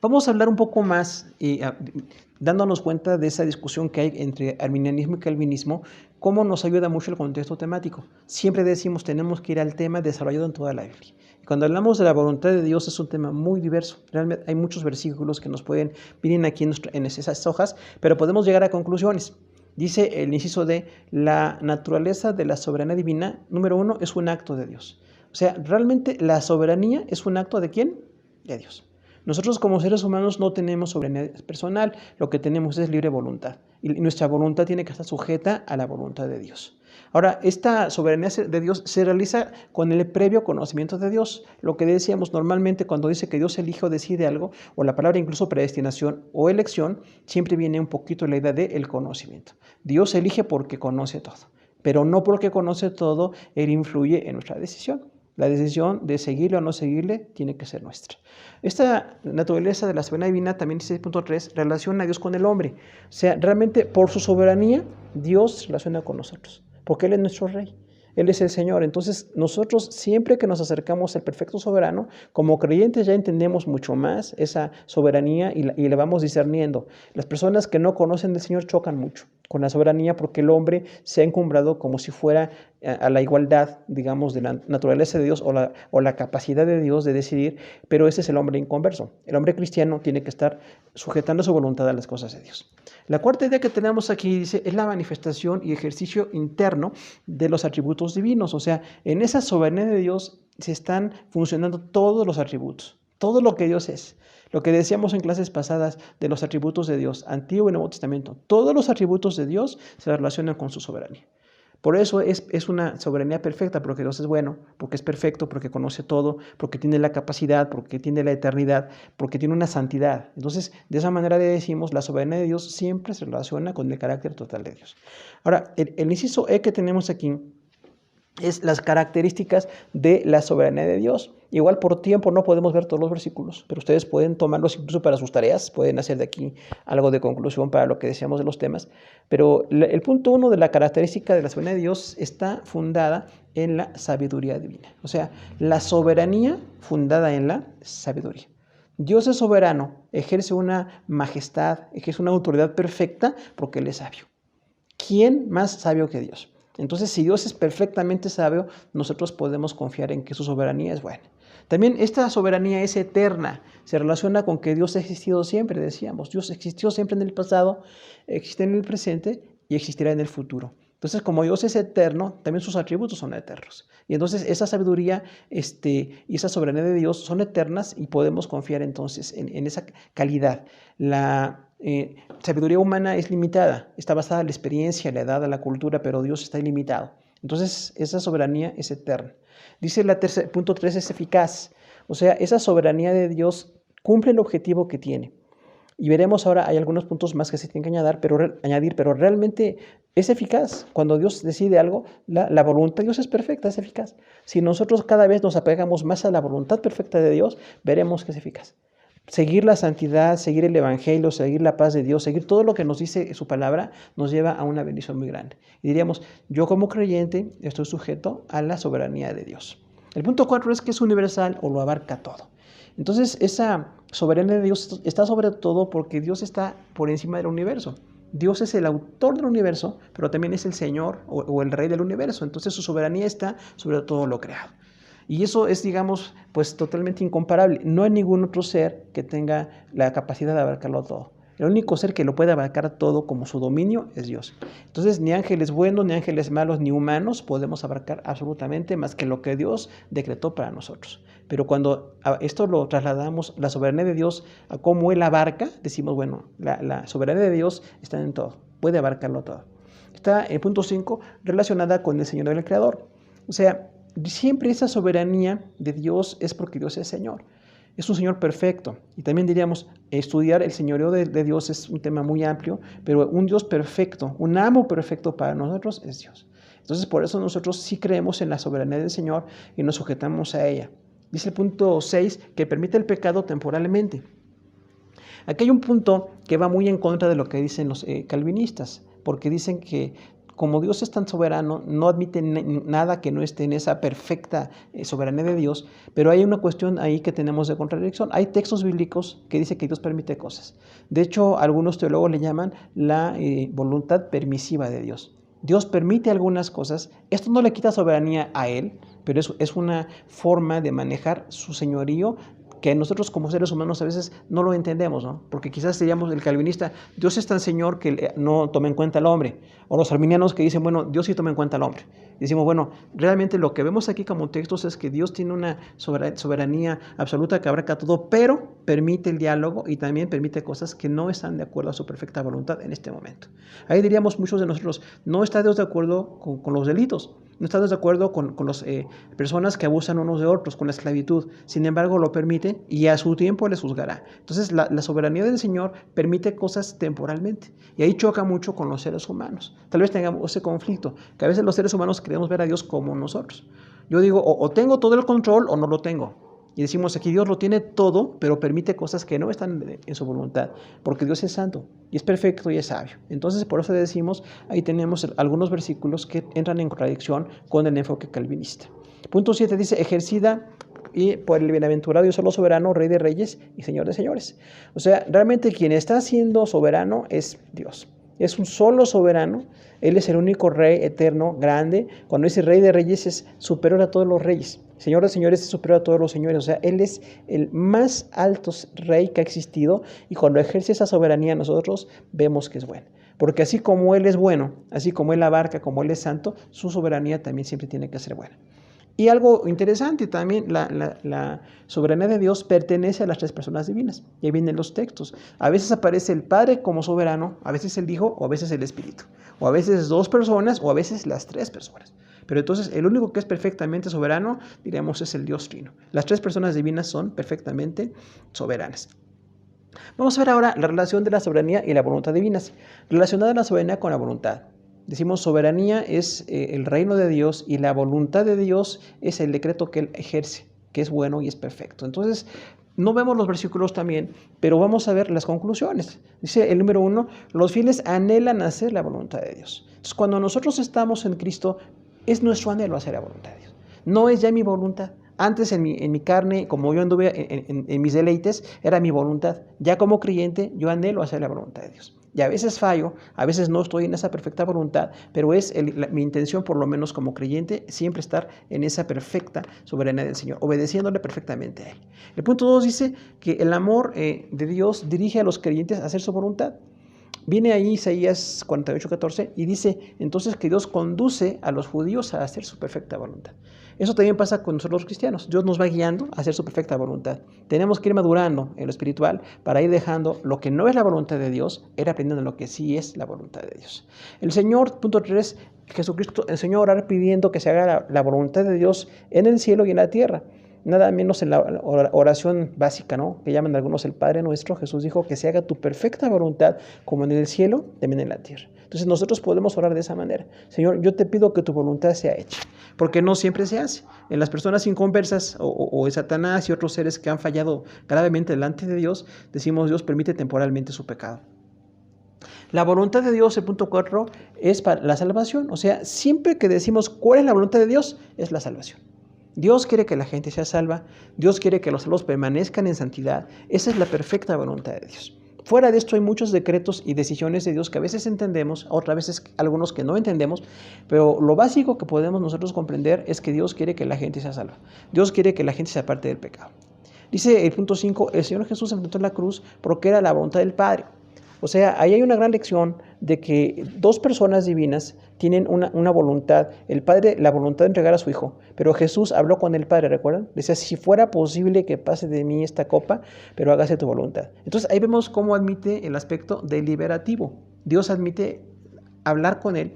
Vamos a hablar un poco más, dándonos cuenta de esa discusión que hay entre arminianismo y calvinismo, cómo nos ayuda mucho el contexto temático. Siempre decimos tenemos que ir al tema desarrollado en toda la Biblia. Y cuando hablamos de la voluntad de Dios es un tema muy diverso. Realmente hay muchos versículos que nos vienen aquí en esas hojas, pero podemos llegar a conclusiones. Dice el inciso de la naturaleza de la soberanía divina, número 1, es un acto de Dios. O sea, realmente la soberanía es un acto ¿de quién? De Dios. Nosotros como seres humanos no tenemos soberanía personal, lo que tenemos es libre voluntad y nuestra voluntad tiene que estar sujeta a la voluntad de Dios. Ahora, esta soberanía de Dios se realiza con el previo conocimiento de Dios. Lo que decíamos normalmente cuando dice que Dios elige o decide algo, o la palabra incluso predestinación o elección, siempre viene un poquito la idea del conocimiento. Dios elige porque conoce todo, pero no porque conoce todo, Él influye en nuestra decisión. La decisión de seguirle o no seguirle tiene que ser nuestra. Esta naturaleza de la soberanía divina, también dice 6.3, relaciona a Dios con el hombre. O sea, realmente por su soberanía, Dios se relaciona con nosotros, porque Él es nuestro Rey. Él es el Señor. Entonces, nosotros siempre que nos acercamos al perfecto soberano, como creyentes ya entendemos mucho más esa soberanía y le vamos discerniendo. Las personas que no conocen del Señor chocan mucho con la soberanía porque el hombre se ha encumbrado como si fuera a la igualdad, digamos, de la naturaleza de Dios o la capacidad de Dios de decidir, pero ese es el hombre inconverso. El hombre cristiano tiene que estar sujetando su voluntad a las cosas de Dios. La cuarta idea que tenemos aquí, dice, es la manifestación y ejercicio interno de los atributos divinos. O sea, en esa soberanía de Dios se están funcionando todos los atributos, todo lo que Dios es. Lo que decíamos en clases pasadas de los atributos de Dios, Antiguo y Nuevo Testamento, todos los atributos de Dios se relacionan con su soberanía. Por eso es una soberanía perfecta, porque Dios es bueno, porque es perfecto, porque conoce todo, porque tiene la capacidad, porque tiene la eternidad, porque tiene una santidad. Entonces, de esa manera le decimos, la soberanía de Dios siempre se relaciona con el carácter total de Dios. Ahora, el inciso E que tenemos aquí es las características de la soberanía de Dios. Igual por tiempo no podemos ver todos los versículos, pero ustedes pueden tomarlos incluso para sus tareas, pueden hacer de aquí algo de conclusión para lo que decíamos de los temas. Pero el punto 1 de la característica de la soberanía de Dios está fundada en la sabiduría divina. O sea, la soberanía fundada en la sabiduría. Dios es soberano, ejerce una majestad, ejerce una autoridad perfecta porque Él es sabio. ¿Quién más sabio que Dios? Entonces, si Dios es perfectamente sabio, nosotros podemos confiar en que su soberanía es buena. También esta soberanía es eterna, se relaciona con que Dios ha existido siempre, decíamos. Dios existió siempre en el pasado, existe en el presente y existirá en el futuro. Entonces, como Dios es eterno, también sus atributos son eternos. Y entonces esa sabiduría y esa soberanía de Dios son eternas y podemos confiar entonces en esa calidad. La sabiduría humana es limitada, está basada en la experiencia, la edad, la cultura, pero Dios está ilimitado. Entonces, esa soberanía es eterna. Dice punto 3 es eficaz. O sea, esa soberanía de Dios cumple el objetivo que tiene. Y veremos ahora, hay algunos puntos más que se tienen que añadir, pero realmente es eficaz. Cuando Dios decide algo, la voluntad de Dios es perfecta, es eficaz. Si nosotros cada vez nos apegamos más a la voluntad perfecta de Dios, veremos que es eficaz. Seguir la santidad, seguir el evangelio, seguir la paz de Dios, seguir todo lo que nos dice su palabra, nos lleva a una bendición muy grande. Y diríamos, yo como creyente estoy sujeto a la soberanía de Dios. El punto 4 es que es universal o lo abarca todo. Entonces, esa soberanía de Dios está sobre todo porque Dios está por encima del universo. Dios es el autor del universo, pero también es el Señor o el Rey del universo. Entonces, su soberanía está sobre todo lo creado. Y eso es, digamos, pues totalmente incomparable. No hay ningún otro ser que tenga la capacidad de abarcarlo todo. El único ser que lo puede abarcar todo como su dominio es Dios. Entonces, ni ángeles buenos, ni ángeles malos, ni humanos podemos abarcar absolutamente más que lo que Dios decretó para nosotros. Pero cuando esto lo trasladamos, la soberanía de Dios, a cómo Él abarca, decimos, bueno, la soberanía de Dios está en todo, puede abarcarlo todo. Está en punto 5 relacionada con el Señor del Creador. O sea, siempre esa soberanía de Dios es porque Dios es Señor. Es un Señor perfecto. Y también diríamos, estudiar el señorío de Dios es un tema muy amplio, pero un Dios perfecto, un amo perfecto para nosotros es Dios. Entonces, por eso nosotros sí creemos en la soberanía del Señor y nos sujetamos a ella. Dice el punto 6 que permite el pecado temporalmente. Aquí hay un punto que va muy en contra de lo que dicen los calvinistas, porque dicen que como Dios es tan soberano, no admite nada que no esté en esa perfecta soberanía de Dios, pero hay una cuestión ahí que tenemos de contradicción. Hay textos bíblicos que dicen que Dios permite cosas. De hecho, algunos teólogos le llaman la voluntad permisiva de Dios. Dios permite algunas cosas. Esto no le quita soberanía a Él, pero es una forma de manejar su señorío que nosotros como seres humanos a veces no lo entendemos, ¿no? Porque quizás diríamos el calvinista, Dios es tan señor que no toma en cuenta al hombre. O los arminianos que dicen, bueno, Dios sí toma en cuenta al hombre. Y decimos, bueno, realmente lo que vemos aquí como textos es que Dios tiene una soberanía absoluta que abarca todo, pero permite el diálogo y también permite cosas que no están de acuerdo a su perfecta voluntad en este momento. Ahí diríamos muchos de nosotros, no está Dios de acuerdo con los delitos, no está de acuerdo con las personas que abusan unos de otros, con la esclavitud. Sin embargo, lo permite y a su tiempo les juzgará. Entonces, la soberanía del Señor permite cosas temporalmente. Y ahí choca mucho con los seres humanos. Tal vez tengamos ese conflicto, que a veces los seres humanos queremos ver a Dios como nosotros. Yo digo, o tengo todo el control o no lo tengo. Y decimos aquí Dios lo tiene todo, pero permite cosas que no están en su voluntad, porque Dios es santo, y es perfecto y es sabio. Entonces, por eso decimos, ahí tenemos algunos versículos que entran en contradicción con el enfoque calvinista. Punto 7 dice, ejercida y por el bienaventurado y solo soberano, Rey de reyes y Señor de señores. O sea, realmente quien está siendo soberano es Dios. Es un solo soberano, Él es el único Rey eterno, grande. Cuando dice Rey de reyes es superior a todos los reyes. Señor de señores es superior a todos los señores. O sea, Él es el más alto Rey que ha existido y cuando ejerce esa soberanía nosotros vemos que es bueno. Porque así como Él es bueno, así como Él abarca, como Él es santo, su soberanía también siempre tiene que ser buena. Y algo interesante también, la soberanía de Dios pertenece a las tres personas divinas. Y ahí vienen los textos. A veces aparece el Padre como soberano, a veces el Hijo o a veces el Espíritu. O a veces dos personas o a veces las tres personas. Pero entonces el único que es perfectamente soberano, diremos, es el Dios Trino. Las tres personas divinas son perfectamente soberanas. Vamos a ver ahora la relación de la soberanía y la voluntad divinas. Relacionada a la soberanía con la voluntad. Decimos soberanía es el reino de Dios y la voluntad de Dios es el decreto que Él ejerce, que es bueno y es perfecto. Entonces, no vemos los versículos también, pero vamos a ver las conclusiones. Dice el número 1, los fieles anhelan hacer la voluntad de Dios. Entonces, cuando nosotros estamos en Cristo, es nuestro anhelo hacer la voluntad de Dios. No es ya mi voluntad. Antes en mi carne, como yo anduve en mis deleites, era mi voluntad. Ya como creyente, yo anhelo hacer la voluntad de Dios. Y a veces fallo, a veces no estoy en esa perfecta voluntad, pero es mi intención, por lo menos como creyente, siempre estar en esa perfecta soberanía del Señor, obedeciéndole perfectamente a Él. El punto 2 dice que el amor de Dios dirige a los creyentes a hacer su voluntad. Viene ahí Isaías 48:14 y dice entonces que Dios conduce a los judíos a hacer su perfecta voluntad. Eso también pasa con nosotros los cristianos. Dios nos va guiando a hacer su perfecta voluntad. Tenemos que ir madurando en lo espiritual para ir dejando lo que no es la voluntad de Dios, ir aprendiendo lo que sí es la voluntad de Dios. El Señor, punto 3, Jesucristo enseñó a orar pidiendo que se haga la voluntad de Dios en el cielo y en la tierra. Nada menos en la oración básica, ¿no? Que llaman algunos el Padre Nuestro. Jesús dijo que se haga tu perfecta voluntad como en el cielo, también en la tierra. Entonces nosotros podemos orar de esa manera. Señor, yo te pido que tu voluntad sea hecha, porque no siempre se hace. En las personas inconversas o en Satanás y otros seres que han fallado gravemente delante de Dios, decimos Dios permite temporalmente su pecado. La voluntad de Dios, el punto 4, es para la salvación. O sea, siempre que decimos cuál es la voluntad de Dios, es la salvación. Dios quiere que la gente sea salva, Dios quiere que los salvos permanezcan en santidad. Esa es la perfecta voluntad de Dios. Fuera de esto hay muchos decretos y decisiones de Dios que a veces entendemos, otras veces algunos que no entendemos, pero lo básico que podemos nosotros comprender es que Dios quiere que la gente sea salva. Dios quiere que la gente se aparte del pecado. Dice el punto 5, el Señor Jesús se enfrentó en la cruz porque era la voluntad del Padre. O sea, ahí hay una gran lección de que dos personas divinas tienen una voluntad. El Padre, la voluntad de entregar a su Hijo. Pero Jesús habló con el Padre, ¿recuerdan? Decía, si fuera posible que pase de mí esta copa, pero hágase tu voluntad. Entonces ahí vemos cómo admite el aspecto deliberativo. Dios admite hablar con Él,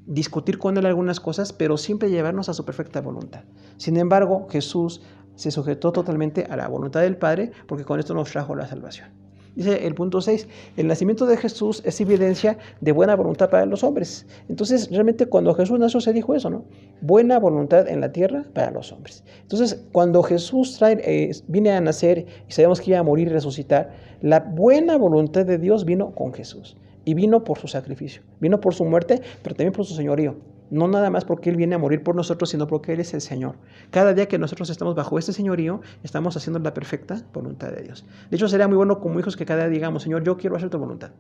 discutir con Él algunas cosas, pero siempre llevarnos a su perfecta voluntad. Sin embargo, Jesús se sujetó totalmente a la voluntad del Padre, porque con esto nos trajo la salvación. Dice el punto 6, el nacimiento de Jesús es evidencia de buena voluntad para los hombres. Entonces, realmente cuando Jesús nació se dijo eso, ¿no? Buena voluntad en la tierra para los hombres. Entonces, cuando Jesús viene a nacer y sabemos que iba a morir y resucitar, la buena voluntad de Dios vino con Jesús. Y vino por su sacrificio, vino por su muerte, pero también por su señorío. No nada más porque Él viene a morir por nosotros, sino porque Él es el Señor. Cada día que nosotros estamos bajo este señorío, estamos haciendo la perfecta voluntad de Dios. De hecho, sería muy bueno como hijos que cada día digamos, Señor, yo quiero hacer tu voluntad.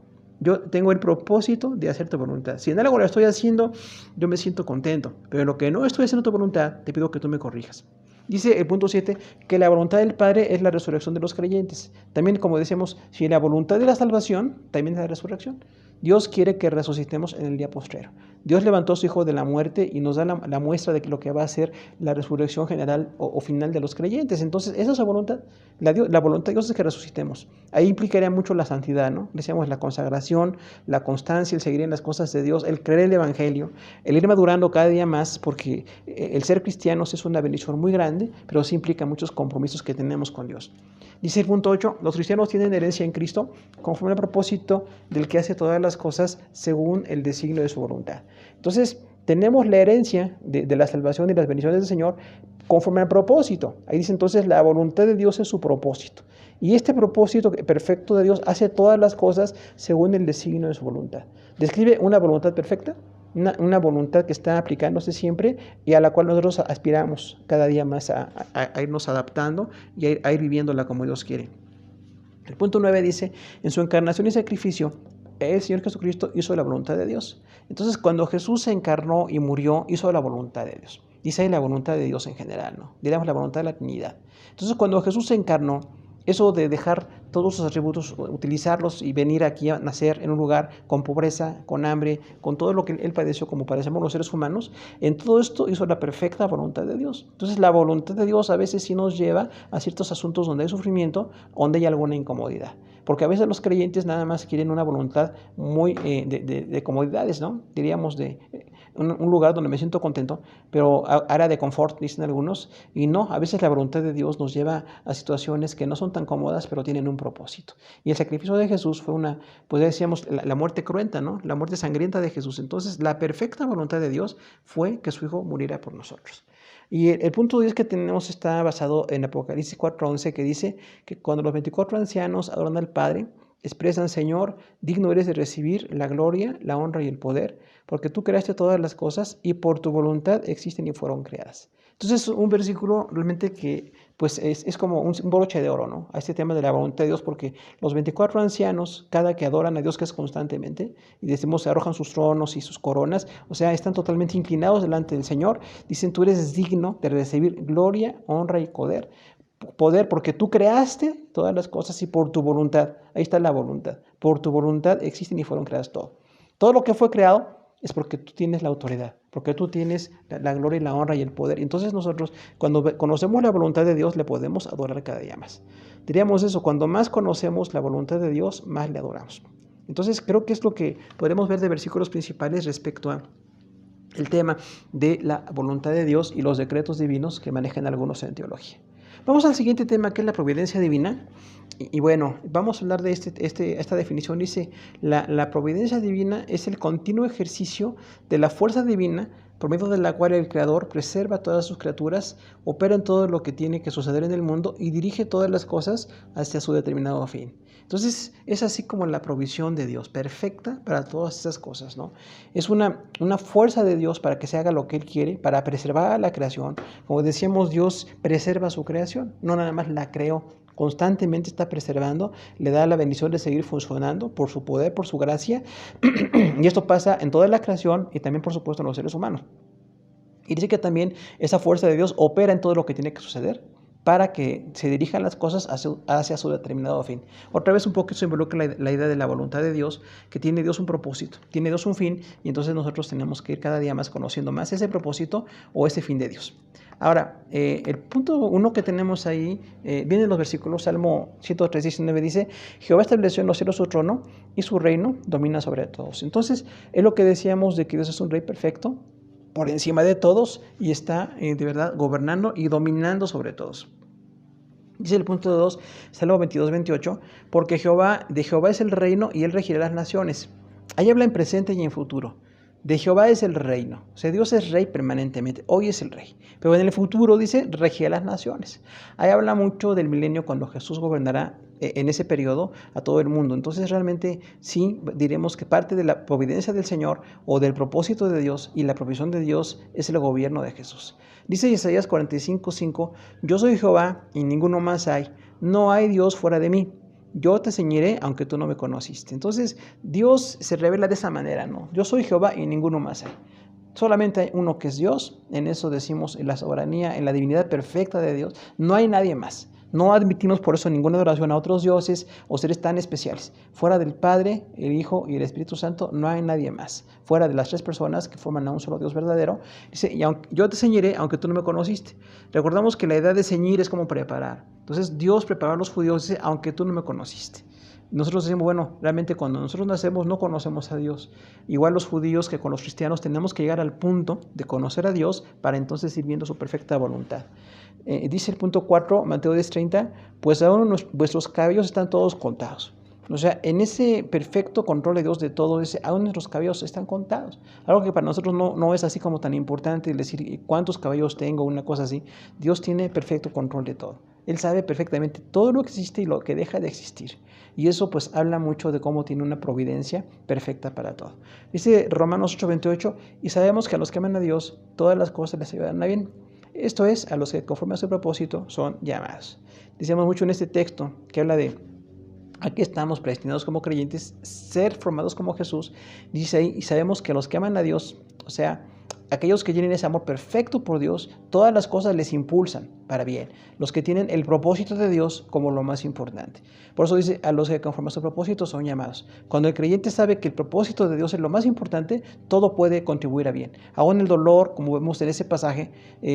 Yo tengo el propósito de hacer tu voluntad. Si en algo lo estoy haciendo, yo me siento contento. Pero en lo que no estoy haciendo tu voluntad, te pido que tú me corrijas. Dice el punto 7 que la voluntad del Padre es la resurrección de los creyentes. También, como decíamos, si la voluntad de la salvación, también es la resurrección. Dios quiere que resucitemos en el día postrero. Dios levantó a su Hijo de la muerte y nos da la muestra de lo que va a ser la resurrección general o final de los creyentes. Entonces, esa es su voluntad. La voluntad de Dios es que resucitemos. Ahí implicaría mucho la santidad, ¿no? Decíamos la consagración, la constancia, el seguir en las cosas de Dios, el creer el Evangelio, el ir madurando cada día más, porque el ser cristianos es una bendición muy grande, pero sí implica muchos compromisos que tenemos con Dios. Dice el punto 8, los cristianos tienen herencia en Cristo conforme al propósito del que hace todas las cosas según el designio de su voluntad. Entonces, tenemos la herencia de la salvación y las bendiciones del Señor conforme al propósito. Ahí dice entonces, la voluntad de Dios es su propósito. Y este propósito perfecto de Dios hace todas las cosas según el designio de su voluntad. Describe una voluntad perfecta, una voluntad que está aplicándose siempre y a la cual nosotros aspiramos cada día más a irnos adaptando y a ir viviéndola como Dios quiere. El punto 9 dice, en su encarnación y sacrificio, el Señor Jesucristo hizo la voluntad de Dios. Entonces, cuando Jesús se encarnó y murió, hizo la voluntad de Dios. Dice ahí la voluntad de Dios en general, ¿no? Diríamos la voluntad de la Trinidad. Entonces, cuando Jesús se encarnó, eso de dejar todos sus atributos, utilizarlos y venir aquí a nacer en un lugar con pobreza, con hambre, con todo lo que Él padeció como padecemos los seres humanos. En todo esto hizo la perfecta voluntad de Dios. Entonces la voluntad de Dios a veces sí nos lleva a ciertos asuntos donde hay sufrimiento, donde hay alguna incomodidad. Porque a veces los creyentes nada más quieren una voluntad muy de comodidades, ¿no? Diríamos un lugar donde me siento contento, pero área de confort, dicen algunos, y no, a veces la voluntad de Dios nos lleva a situaciones que no son tan cómodas, pero tienen un propósito. Y el sacrificio de Jesús fue pues decíamos, la muerte cruenta, ¿no? La muerte sangrienta de Jesús. Entonces, la perfecta voluntad de Dios fue que su Hijo muriera por nosotros. Y el punto 10 que tenemos está basado en Apocalipsis 4:11, que dice que cuando los 24 ancianos adoran al Padre, expresan: Señor, digno eres de recibir la gloria, la honra y el poder, porque tú creaste todas las cosas y por tu voluntad existen y fueron creadas. Entonces, un versículo realmente que pues es como un broche de oro, ¿no? A este tema de la voluntad de Dios, porque los 24 ancianos, cada que adoran a Dios, que es constantemente, y decimos, se arrojan sus tronos y sus coronas, o sea, están totalmente inclinados delante del Señor, dicen: tú eres digno de recibir gloria, honra y poder, porque tú creaste todas las cosas y por tu voluntad, ahí está la voluntad, por tu voluntad existen y fueron creadas todo. Todo lo que fue creado es porque tú tienes la autoridad, porque tú tienes la gloria y la honra y el poder. Entonces nosotros, cuando conocemos la voluntad de Dios, le podemos adorar cada día más. Diríamos eso: cuando más conocemos la voluntad de Dios, más le adoramos. Entonces creo que es lo que podemos ver de versículos principales respecto a el tema de la voluntad de Dios y los decretos divinos que manejan algunos en teología. Vamos al siguiente tema, que es la providencia divina. Y bueno, vamos a hablar de esta definición. Dice: la providencia divina es el continuo ejercicio de la fuerza divina por medio de la cual el Creador preserva a todas sus criaturas, opera en todo lo que tiene que suceder en el mundo y dirige todas las cosas hacia su determinado fin. Entonces, es así como la provisión de Dios, perfecta para todas esas cosas, ¿no? Es una fuerza de Dios para que se haga lo que Él quiere, para preservar la creación. Como decíamos, Dios preserva su creación, no nada más la creó, constantemente está preservando, le da la bendición de seguir funcionando por su poder, por su gracia, y esto pasa en toda la creación y también, por supuesto, en los seres humanos. Y dice que también esa fuerza de Dios opera en todo lo que tiene que suceder para que se dirijan las cosas hacia su determinado fin. Otra vez un poco se involucra la idea de la voluntad de Dios, que tiene Dios un propósito, tiene Dios un fin, y entonces nosotros tenemos que ir cada día más conociendo más ese propósito o ese fin de Dios. Ahora, el punto 1 que tenemos ahí, viene en los versículos. Salmo 103:19 dice: Jehová estableció en los cielos su trono y su reino domina sobre todos. Entonces, es lo que decíamos de que Dios es un rey perfecto, por encima de todos, y está de verdad gobernando y dominando sobre todos. Dice el punto 2, Salmo 22:28, porque de Jehová es el reino y Él regirá las naciones. Ahí habla en presente y en futuro. De Jehová es el reino. O sea, Dios es rey permanentemente. Hoy es el rey. Pero en el futuro, dice, regirá las naciones. Ahí habla mucho del milenio, cuando Jesús gobernará en ese periodo a todo el mundo. Entonces, realmente sí diremos que parte de la providencia del Señor o del propósito de Dios y la provisión de Dios es el gobierno de Jesús. Dice Isaías 45:5: Yo soy Jehová y ninguno más hay. No hay Dios fuera de mí. Yo te ceñiré aunque tú no me conociste. Entonces, Dios se revela de esa manera, ¿no? Yo soy Jehová y ninguno más hay. Solamente hay uno que es Dios. En eso decimos, en la soberanía, en la divinidad perfecta de Dios. No hay nadie más. No admitimos por eso ninguna adoración a otros dioses o seres tan especiales. Fuera del Padre, el Hijo y el Espíritu Santo, no hay nadie más. Fuera de las tres personas que forman a un solo Dios verdadero. Dice: yo te ceñiré aunque tú no me conociste. Recordamos que la idea de ceñir es como preparar. Entonces, Dios preparó a los judíos, dice: aunque tú no me conociste. Nosotros decimos, bueno, realmente cuando nosotros nacemos no conocemos a Dios. Igual los judíos que con los cristianos tenemos que llegar al punto de conocer a Dios para entonces ir viendo su perfecta voluntad. Dice el punto 4, Mateo 10:30, pues aún vuestros cabellos están todos contados. O sea, en ese perfecto control de Dios de todo, aún nuestros cabellos están contados. Algo que para nosotros no es así como tan importante decir cuántos cabellos tengo, una cosa así. Dios tiene perfecto control de todo. Él sabe perfectamente todo lo que existe y lo que deja de existir. Y eso pues habla mucho de cómo tiene una providencia perfecta para todo. Dice Romanos 8:28, y sabemos que a los que aman a Dios, todas las cosas les ayudan a bien. Esto es, a los que conforme a su propósito son llamados. Decíamos mucho en este texto que habla de: aquí estamos predestinados como creyentes, ser formados como Jesús. Dice ahí: y sabemos que a los que aman a Dios, o sea, aquellos que tienen ese amor perfecto por Dios, todas las cosas les impulsan para bien. Los que tienen el propósito de Dios como lo más importante. Por eso dice, a los que conforme a su propósito son llamados. Cuando el creyente sabe que el propósito de Dios es lo más importante, todo puede contribuir a bien. Aún el dolor, como vemos en ese pasaje,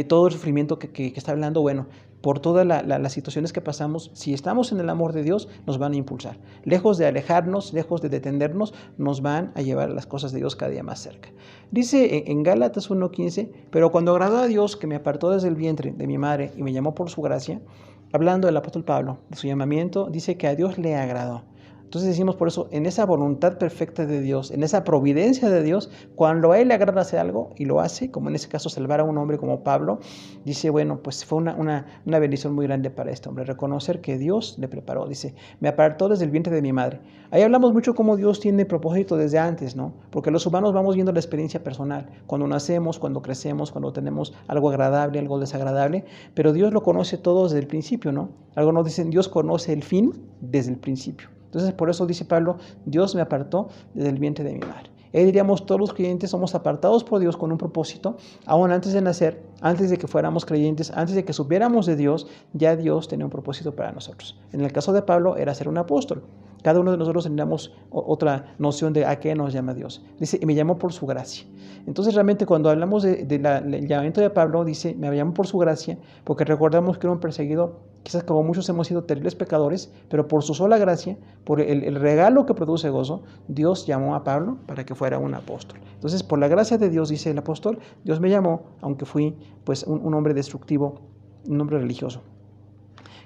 todo el sufrimiento que está hablando, bueno, por todas las situaciones que pasamos, si estamos en el amor de Dios, nos van a impulsar. Lejos de alejarnos, lejos de detenernos, nos van a llevar las cosas de Dios cada día más cerca. Dice en Gálatas 1:15, pero cuando agradó a Dios que me apartó desde el vientre de mi madre y me llamó por su gracia, hablando del apóstol Pablo, de su llamamiento, dice que a Dios le agradó. Entonces decimos por eso, en esa voluntad perfecta de Dios, en esa providencia de Dios, cuando a Él le agrada hacer algo y lo hace, como en ese caso salvar a un hombre como Pablo, dice, bueno, pues fue una bendición muy grande para este hombre, reconocer que Dios le preparó, dice, me apartó desde el vientre de mi madre. Ahí hablamos mucho cómo Dios tiene propósito desde antes, ¿no? Porque los humanos vamos viendo la experiencia personal, cuando nacemos, cuando crecemos, cuando tenemos algo agradable, algo desagradable, pero Dios lo conoce todo desde el principio, ¿no? Algunos dicen, Dios conoce el fin desde el principio. Entonces, por eso dice Pablo, Dios me apartó desde el vientre de mi madre. Ahí diríamos, todos los creyentes somos apartados por Dios con un propósito, aún antes de nacer, antes de que fuéramos creyentes, antes de que supiéramos de Dios, ya Dios tenía un propósito para nosotros. En el caso de Pablo era ser un apóstol. Cada uno de nosotros teníamos otra noción de a qué nos llama Dios. Dice, y me llamó por su gracia. Entonces realmente cuando hablamos del llamamiento de Pablo, dice, me llamó por su gracia, porque recordamos que era un perseguido, quizás como muchos hemos sido terribles pecadores, pero por su sola gracia, por el regalo que produce gozo, Dios llamó a Pablo para que fuera un apóstol. Entonces por la gracia de Dios, dice el apóstol, Dios me llamó, aunque fui pues un hombre destructivo, un hombre religioso.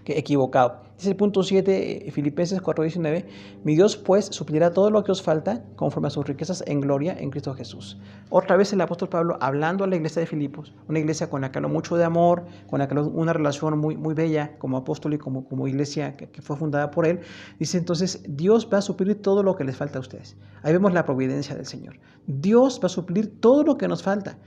Que equivocado. Dice el punto 7, Filipenses 4:19, mi Dios pues suplirá todo lo que os falta conforme a sus riquezas en gloria en Cristo Jesús. Otra vez el apóstol Pablo hablando a la iglesia de Filipos, una iglesia con la que habló mucho de amor, con la que habló una relación muy, muy bella como apóstol y como iglesia que fue fundada por él. Dice entonces, Dios va a suplir todo lo que les falta a ustedes. Ahí vemos la providencia del Señor. Dios va a suplir todo lo que nos falta.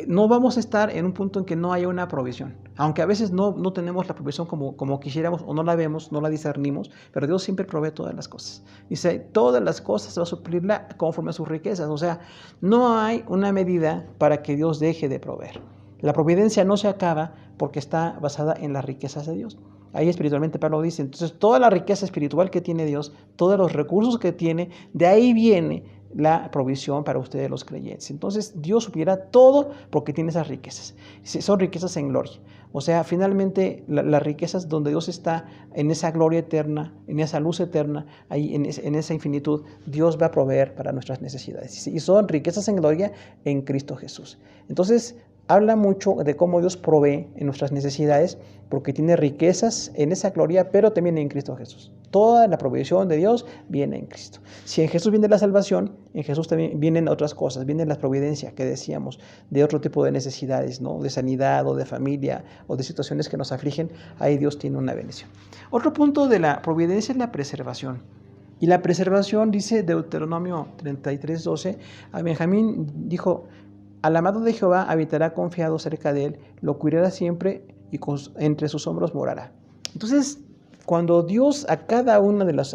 No vamos a estar en un punto en que no haya una provisión, aunque a veces no tenemos la provisión como quisiéramos o no la vemos, no la discernimos, pero Dios siempre provee todas las cosas. Dice, todas las cosas va a suplirla conforme a sus riquezas, o sea, no hay una medida para que Dios deje de proveer. La providencia no se acaba porque está basada en las riquezas de Dios. Ahí espiritualmente Pablo dice, entonces toda la riqueza espiritual que tiene Dios, todos los recursos que tiene, de ahí viene la provisión para ustedes los creyentes. Entonces Dios suplirá todo porque tiene esas riquezas. Son riquezas en gloria. O sea, finalmente las riquezas donde Dios está en esa gloria eterna, en esa luz eterna, ahí en esa infinitud, Dios va a proveer para nuestras necesidades. Y son riquezas en gloria en Cristo Jesús. Entonces, habla mucho de cómo Dios provee en nuestras necesidades porque tiene riquezas en esa gloria, pero también en Cristo Jesús. Toda la provisión de Dios viene en Cristo. Si en Jesús viene la salvación, en Jesús también vienen otras cosas, viene la providencia que decíamos, de otro tipo de necesidades, ¿no? De sanidad o de familia o de situaciones que nos afligen, ahí Dios tiene una bendición. Otro punto de la providencia es la preservación. Y la preservación, dice Deuteronomio 33:12, a Benjamín dijo, al amado de Jehová habitará confiado cerca de él, lo cuidará siempre y entre sus hombros morará. Entonces, cuando Dios a cada una de las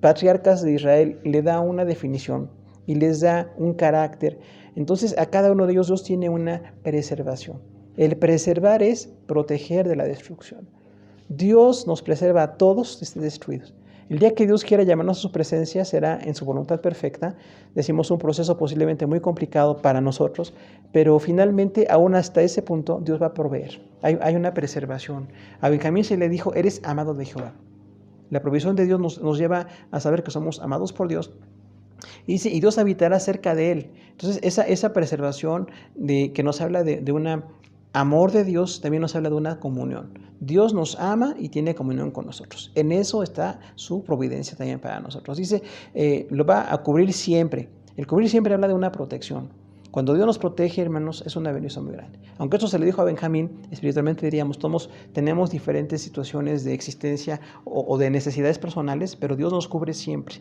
patriarcas de Israel le da una definición y les da un carácter, entonces a cada uno de ellos Dios tiene una preservación. El preservar es proteger de la destrucción. Dios nos preserva a todos desde destruidos. El día que Dios quiera llamarnos a su presencia será en su voluntad perfecta. Decimos un proceso posiblemente muy complicado para nosotros, pero finalmente aún hasta ese punto Dios va a proveer. Hay una preservación. A Benjamín se le dijo, eres amado de Jehová. La provisión de Dios nos lleva a saber que somos amados por Dios. Y dice, y Dios habitará cerca de él. Entonces esa preservación que nos habla de una amor de Dios también nos habla de una comunión. Dios nos ama y tiene comunión con nosotros. En eso está su providencia también para nosotros. Dice, lo va a cubrir siempre. El cubrir siempre habla de una protección. Cuando Dios nos protege, hermanos, es una bendición muy grande. Aunque esto se le dijo a Benjamín, espiritualmente diríamos, todos tenemos diferentes situaciones de existencia o de necesidades personales, pero Dios nos cubre siempre.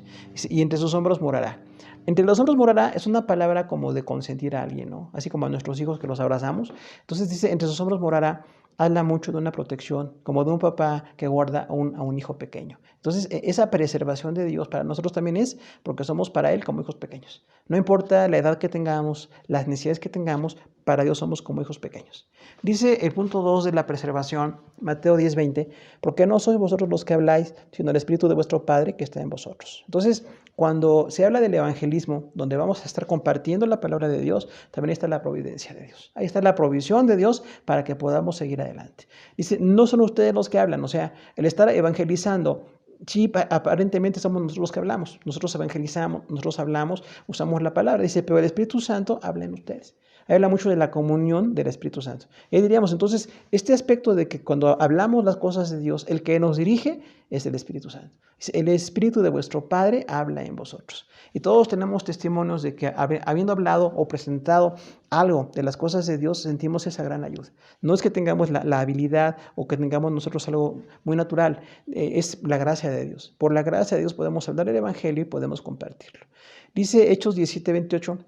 Y entre sus hombros morará. Entre los hombros morará es una palabra como de consentir a alguien, ¿no? Así como a nuestros hijos que los abrazamos. Entonces dice, entre sus hombros morará, habla mucho de una protección, como de un papá que guarda a un hijo pequeño. Entonces, esa preservación de Dios para nosotros también es porque somos para Él como hijos pequeños. No importa la edad que tengamos, las necesidades que tengamos, para Dios somos como hijos pequeños. Dice el punto 2 de la preservación, Mateo 10:20, porque no sois vosotros los que habláis, sino el Espíritu de vuestro Padre que está en vosotros. Entonces, cuando se habla del evangelismo, donde vamos a estar compartiendo la palabra de Dios, también está la providencia de Dios. Ahí está la provisión de Dios para que podamos seguir adelante. Dice, no son ustedes los que hablan, o sea, el estar evangelizando, sí, aparentemente somos nosotros los que hablamos, nosotros evangelizamos, nosotros hablamos, usamos la palabra. Dice, pero el Espíritu Santo habla en ustedes. Habla mucho de la comunión del Espíritu Santo. Y diríamos, entonces, este aspecto de que cuando hablamos las cosas de Dios, el que nos dirige es el Espíritu Santo. El Espíritu de vuestro Padre habla en vosotros. Y todos tenemos testimonios de que habiendo hablado o presentado algo de las cosas de Dios, sentimos esa gran ayuda. No es que tengamos la habilidad o que tengamos nosotros algo muy natural, es la gracia de Dios. Por la gracia de Dios podemos hablar el Evangelio y podemos compartirlo. Dice Hechos 17:28,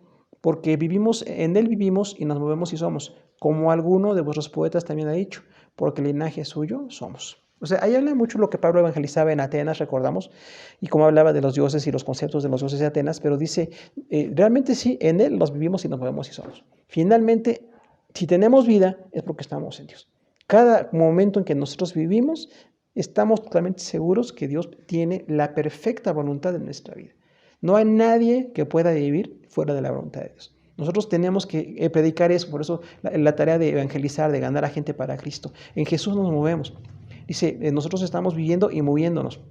porque en él vivimos y nos movemos y somos, como alguno de vuestros poetas también ha dicho, porque el linaje suyo somos. O sea, ahí habla mucho lo que Pablo evangelizaba en Atenas, recordamos, y cómo hablaba de los dioses y los conceptos de los dioses de Atenas, pero dice, realmente sí, en él los vivimos y nos movemos y somos. Finalmente, si tenemos vida, es porque estamos en Dios. Cada momento en que nosotros vivimos, estamos totalmente seguros que Dios tiene la perfecta voluntad en nuestra vida. No hay nadie que pueda vivir fuera de la voluntad de Dios. Nosotros tenemos que predicar eso, por eso la tarea de evangelizar, de ganar a gente para Cristo. En Jesús nos movemos. Dice, nosotros estamos viviendo y moviéndonos,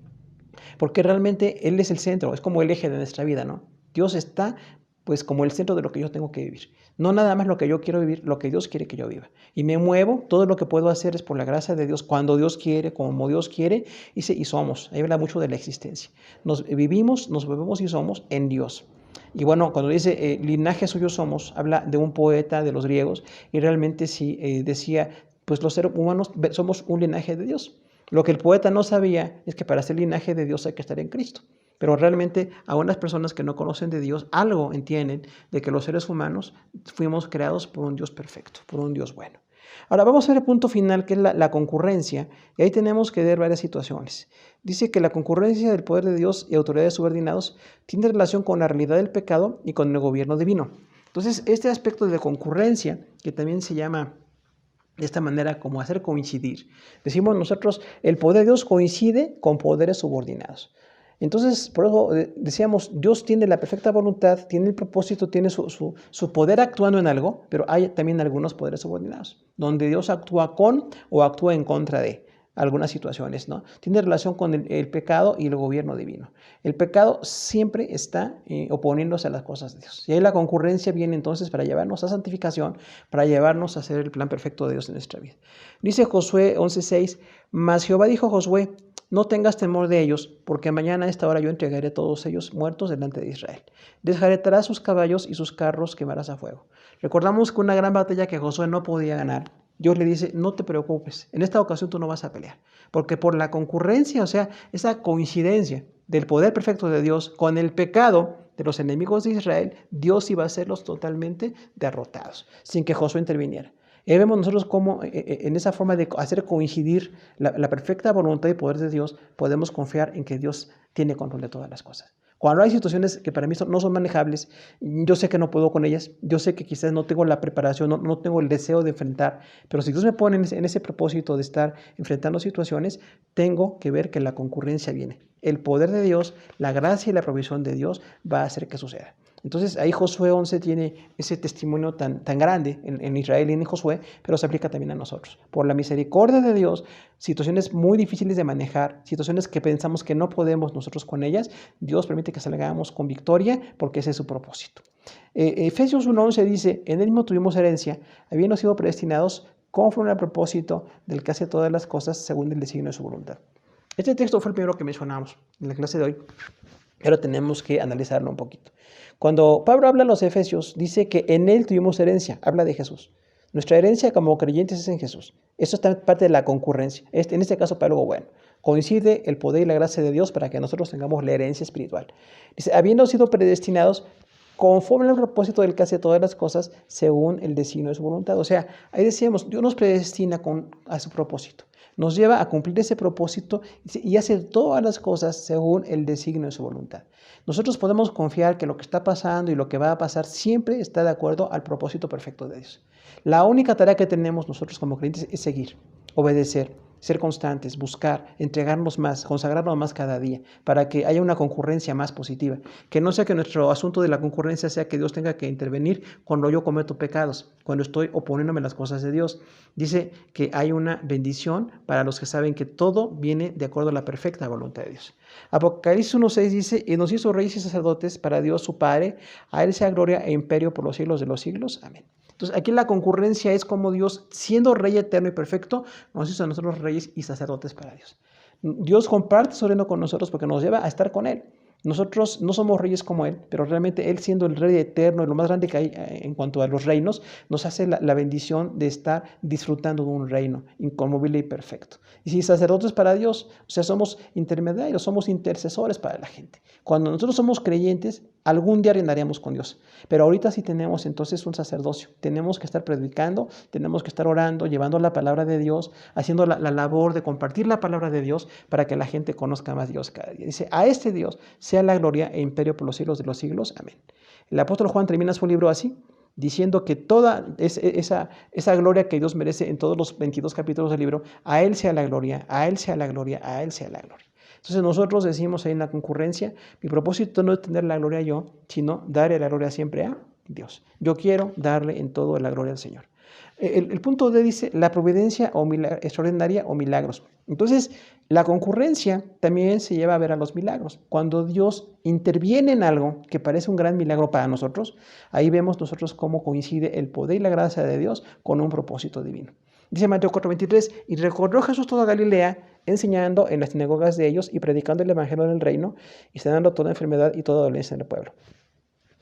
porque realmente Él es el centro, es como el eje de nuestra vida, ¿no? Dios está pues como el centro de lo que yo tengo que vivir. No nada más lo que yo quiero vivir, lo que Dios quiere que yo viva. Y me muevo, todo lo que puedo hacer es por la gracia de Dios, cuando Dios quiere, como Dios quiere, y somos. Ahí habla mucho de la existencia. Nos vivimos, nos movemos y somos en Dios. Y bueno, cuando dice linaje suyo somos, habla de un poeta de los griegos, y realmente sí decía, pues los seres humanos somos un linaje de Dios. Lo que el poeta no sabía es que para ser linaje de Dios hay que estar en Cristo. Pero realmente a unas personas que no conocen de Dios, algo entienden de que los seres humanos fuimos creados por un Dios perfecto, por un Dios bueno. Ahora vamos a ver el punto final, que es la concurrencia, y ahí tenemos que ver varias situaciones. Dice que la concurrencia del poder de Dios y autoridades subordinados tiene relación con la realidad del pecado y con el gobierno divino. Entonces, este aspecto de concurrencia, que también se llama de esta manera como hacer coincidir. Decimos nosotros, el poder de Dios coincide con poderes subordinados. Entonces, por eso decíamos, Dios tiene la perfecta voluntad, tiene el propósito, tiene su poder actuando en algo, pero hay también algunos poderes subordinados, donde Dios actúa con o actúa en contra de algunas situaciones, ¿no? Tiene relación con el pecado y el gobierno divino. El pecado siempre está oponiéndose a las cosas de Dios. Y ahí la concurrencia viene entonces para llevarnos a santificación, para llevarnos a hacer el plan perfecto de Dios en nuestra vida. Dice Josué 11:6, mas Jehová dijo a Josué, no tengas temor de ellos, porque mañana a esta hora yo entregaré a todos ellos muertos delante de Israel. Desjaretarás sus caballos y sus carros quemarás a fuego. Recordamos que una gran batalla que Josué no podía ganar, Dios le dice, no te preocupes, en esta ocasión tú no vas a pelear, porque por la concurrencia, o sea, esa coincidencia del poder perfecto de Dios con el pecado de los enemigos de Israel, Dios iba a hacerlos totalmente derrotados, sin que Josué interviniera. Y vemos nosotros cómo en esa forma de hacer coincidir la perfecta voluntad y poder de Dios, podemos confiar en que Dios tiene control de todas las cosas. Cuando hay situaciones que para mí no son manejables, yo sé que no puedo con ellas, yo sé que quizás no tengo la preparación, no tengo el deseo de enfrentar, pero si Dios me pone en ese propósito de estar enfrentando situaciones, tengo que ver que la concurrencia viene. El poder de Dios, la gracia y la provisión de Dios va a hacer que suceda. Entonces ahí Josué 11 tiene ese testimonio tan grande en Israel y en Josué, pero se aplica también a nosotros. Por la misericordia de Dios, situaciones muy difíciles de manejar, situaciones que pensamos que no podemos nosotros con ellas, Dios permite que salgamos con victoria porque ese es su propósito. Efesios 1:11 dice, en él mismo tuvimos herencia, habiendo sido predestinados conforme al propósito del que hace todas las cosas según el designio de su voluntad. Este texto fue el primero que mencionamos en la clase de hoy. Ahora tenemos que analizarlo un poquito. Cuando Pablo habla a los Efesios, dice que en él tuvimos herencia, habla de Jesús. Nuestra herencia como creyentes es en Jesús. Eso está parte de la concurrencia. En este caso, para algo bueno. Coincide el poder y la gracia de Dios para que nosotros tengamos la herencia espiritual. Dice, habiendo sido predestinados conforme al propósito del que hace todas las cosas según el designio de su voluntad. O sea, ahí decíamos, Dios nos predestina a su propósito. Nos lleva a cumplir ese propósito y hace todas las cosas según el designio de su voluntad. Nosotros podemos confiar que lo que está pasando y lo que va a pasar siempre está de acuerdo al propósito perfecto de Dios. La única tarea que tenemos nosotros como creyentes es seguir, obedecer, ser constantes, buscar, entregarnos más, consagrarnos más cada día, para que haya una concurrencia más positiva. Que no sea que nuestro asunto de la concurrencia sea que Dios tenga que intervenir cuando yo cometo pecados, cuando estoy oponiéndome a las cosas de Dios. Dice que hay una bendición para los que saben que todo viene de acuerdo a la perfecta voluntad de Dios. Apocalipsis 1:6 dice, y nos hizo reyes y sacerdotes para Dios su Padre, a Él sea gloria e imperio por los siglos de los siglos. Amén. Entonces, aquí la concurrencia es como Dios, siendo Rey eterno y perfecto, nos hizo a nosotros reyes y sacerdotes para Dios. Dios comparte su reino con nosotros porque nos lleva a estar con Él. Nosotros no somos reyes como Él, pero realmente Él, siendo el Rey eterno y lo más grande que hay en cuanto a los reinos, nos hace la bendición de estar disfrutando de un reino inconmovible y perfecto. Y si sacerdotes para Dios, o sea, somos intermediarios, somos intercesores para la gente. Cuando nosotros somos creyentes, algún día reinaremos con Dios. Pero ahorita sí tenemos entonces un sacerdocio. Tenemos que estar predicando, tenemos que estar orando, llevando la palabra de Dios, haciendo la labor de compartir la palabra de Dios para que la gente conozca más a Dios cada día. Dice, a este Dios sea la gloria e imperio por los siglos de los siglos. Amén. El apóstol Juan termina su libro así, diciendo que toda esa gloria que Dios merece en todos los 22 capítulos del libro, a Él sea la gloria, a Él sea la gloria, a Él sea la gloria. Entonces nosotros decimos ahí en la concurrencia, mi propósito no es tener la gloria yo, sino darle la gloria siempre a Dios. Yo quiero darle en todo la gloria al Señor. El punto D dice la providencia extraordinaria o milagros. Entonces, la concurrencia también se lleva a ver a los milagros. Cuando Dios interviene en algo que parece un gran milagro para nosotros, ahí vemos nosotros cómo coincide el poder y la gracia de Dios con un propósito divino. Dice Mateo 4:23, y recorrió Jesús toda Galilea, enseñando en las sinagogas de ellos y predicando el evangelio del reino y sanando toda enfermedad y toda dolencia en el pueblo.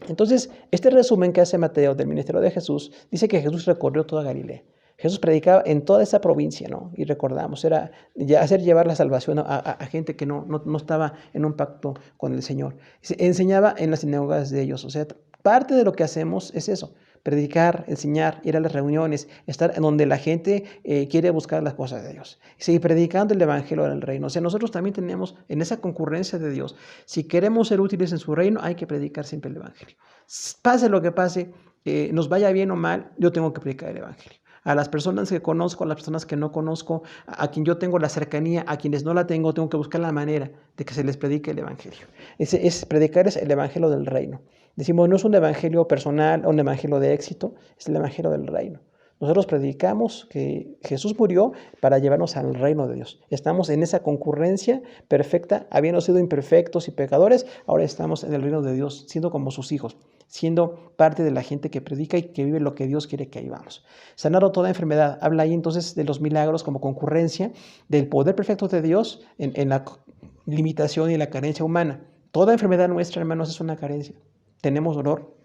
Entonces, este resumen que hace Mateo del ministerio de Jesús dice que Jesús recorrió toda Galilea. Jesús predicaba en toda esa provincia, ¿no? Y recordamos, era hacer llevar la salvación a gente que no estaba en un pacto con el Señor. Enseñaba en las sinagogas de ellos. O sea, parte de lo que hacemos es eso, predicar, enseñar, ir a las reuniones, estar en donde la gente quiere buscar las cosas de Dios. Seguir predicando el evangelio del reino. O sea, nosotros también tenemos en esa concurrencia de Dios, si queremos ser útiles en su reino, hay que predicar siempre el evangelio. Pase lo que pase, nos vaya bien o mal, yo tengo que predicar el evangelio. A las personas que conozco, a las personas que no conozco, a quien yo tengo la cercanía, a quienes no la tengo que buscar la manera de que se les predique el evangelio. Predicar es el evangelio del reino. Decimos, no es un evangelio personal o un evangelio de éxito, es el evangelio del reino. Nosotros predicamos que Jesús murió para llevarnos al reino de Dios. Estamos en esa concurrencia perfecta, habiendo sido imperfectos y pecadores, ahora estamos en el reino de Dios, siendo como sus hijos, siendo parte de la gente que predica y que vive lo que Dios quiere que vivamos. Sanaron toda enfermedad. Habla ahí entonces de los milagros como concurrencia del poder perfecto de Dios en la limitación y la carencia humana. Toda enfermedad nuestra, hermanos, es una carencia. Tenemos dolor,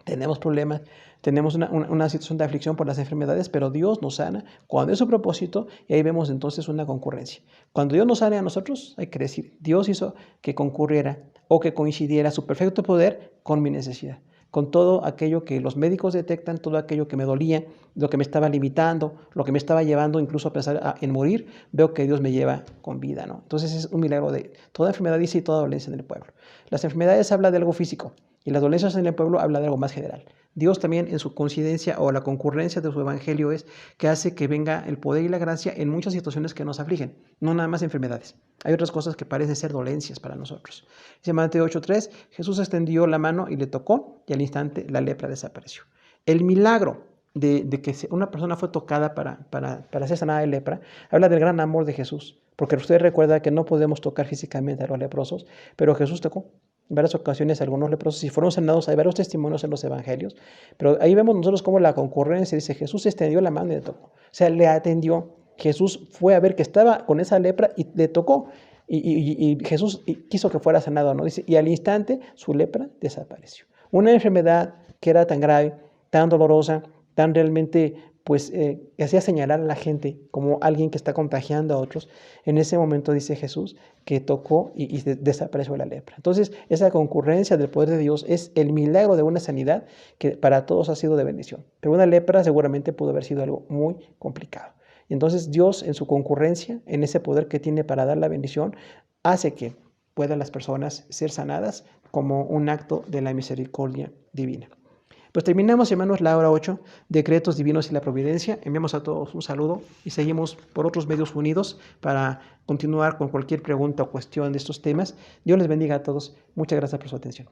tenemos problemas, tenemos una situación de aflicción por las enfermedades, pero Dios nos sana cuando es su propósito y ahí vemos entonces una concurrencia. Cuando Dios nos sane a nosotros, hay que decir, Dios hizo que concurriera o que coincidiera su perfecto poder con mi necesidad, con todo aquello que los médicos detectan, todo aquello que me dolía, lo que me estaba limitando, lo que me estaba llevando incluso a pensar en morir, veo que Dios me lleva con vida, ¿no? Entonces es un milagro de toda enfermedad, dice, y toda dolencia en el pueblo. Las enfermedades hablan de algo físico y las dolencias en el pueblo hablan de algo más general. Dios también en su coincidencia o la concurrencia de su evangelio es que hace que venga el poder y la gracia en muchas situaciones que nos afligen, no nada más enfermedades. Hay otras cosas que parecen ser dolencias para nosotros. Dice Mateo 8:3, Jesús extendió la mano y le tocó y al instante la lepra desapareció. El milagro de que una persona fue tocada para ser sanada de lepra habla del gran amor de Jesús, porque usted recuerda que no podemos tocar físicamente a los leprosos, pero Jesús tocó. En varias ocasiones algunos leprosos y fueron sanados. Hay varios testimonios en los evangelios, pero ahí vemos nosotros cómo la concurrencia dice, Jesús extendió la mano y le tocó. O sea, le atendió. Jesús fue a ver que estaba con esa lepra y le tocó. Y Jesús quiso que fuera sanado, ¿no? Dice, y al instante su lepra desapareció. Una enfermedad que era tan grave, tan dolorosa, tan realmente, pues, hacía señalar a la gente como alguien que está contagiando a otros, en ese momento dice Jesús que tocó y desapareció la lepra. Entonces, esa concurrencia del poder de Dios es el milagro de una sanidad que para todos ha sido de bendición. Pero una lepra seguramente pudo haber sido algo muy complicado. Entonces, Dios, en su concurrencia, en ese poder que tiene para dar la bendición, hace que puedan las personas ser sanadas como un acto de la misericordia divina. Pues terminamos, hermanos, la hora 8, decretos divinos y la providencia. Enviamos a todos un saludo y seguimos por otros medios unidos para continuar con cualquier pregunta o cuestión de estos temas. Dios les bendiga a todos. Muchas gracias por su atención.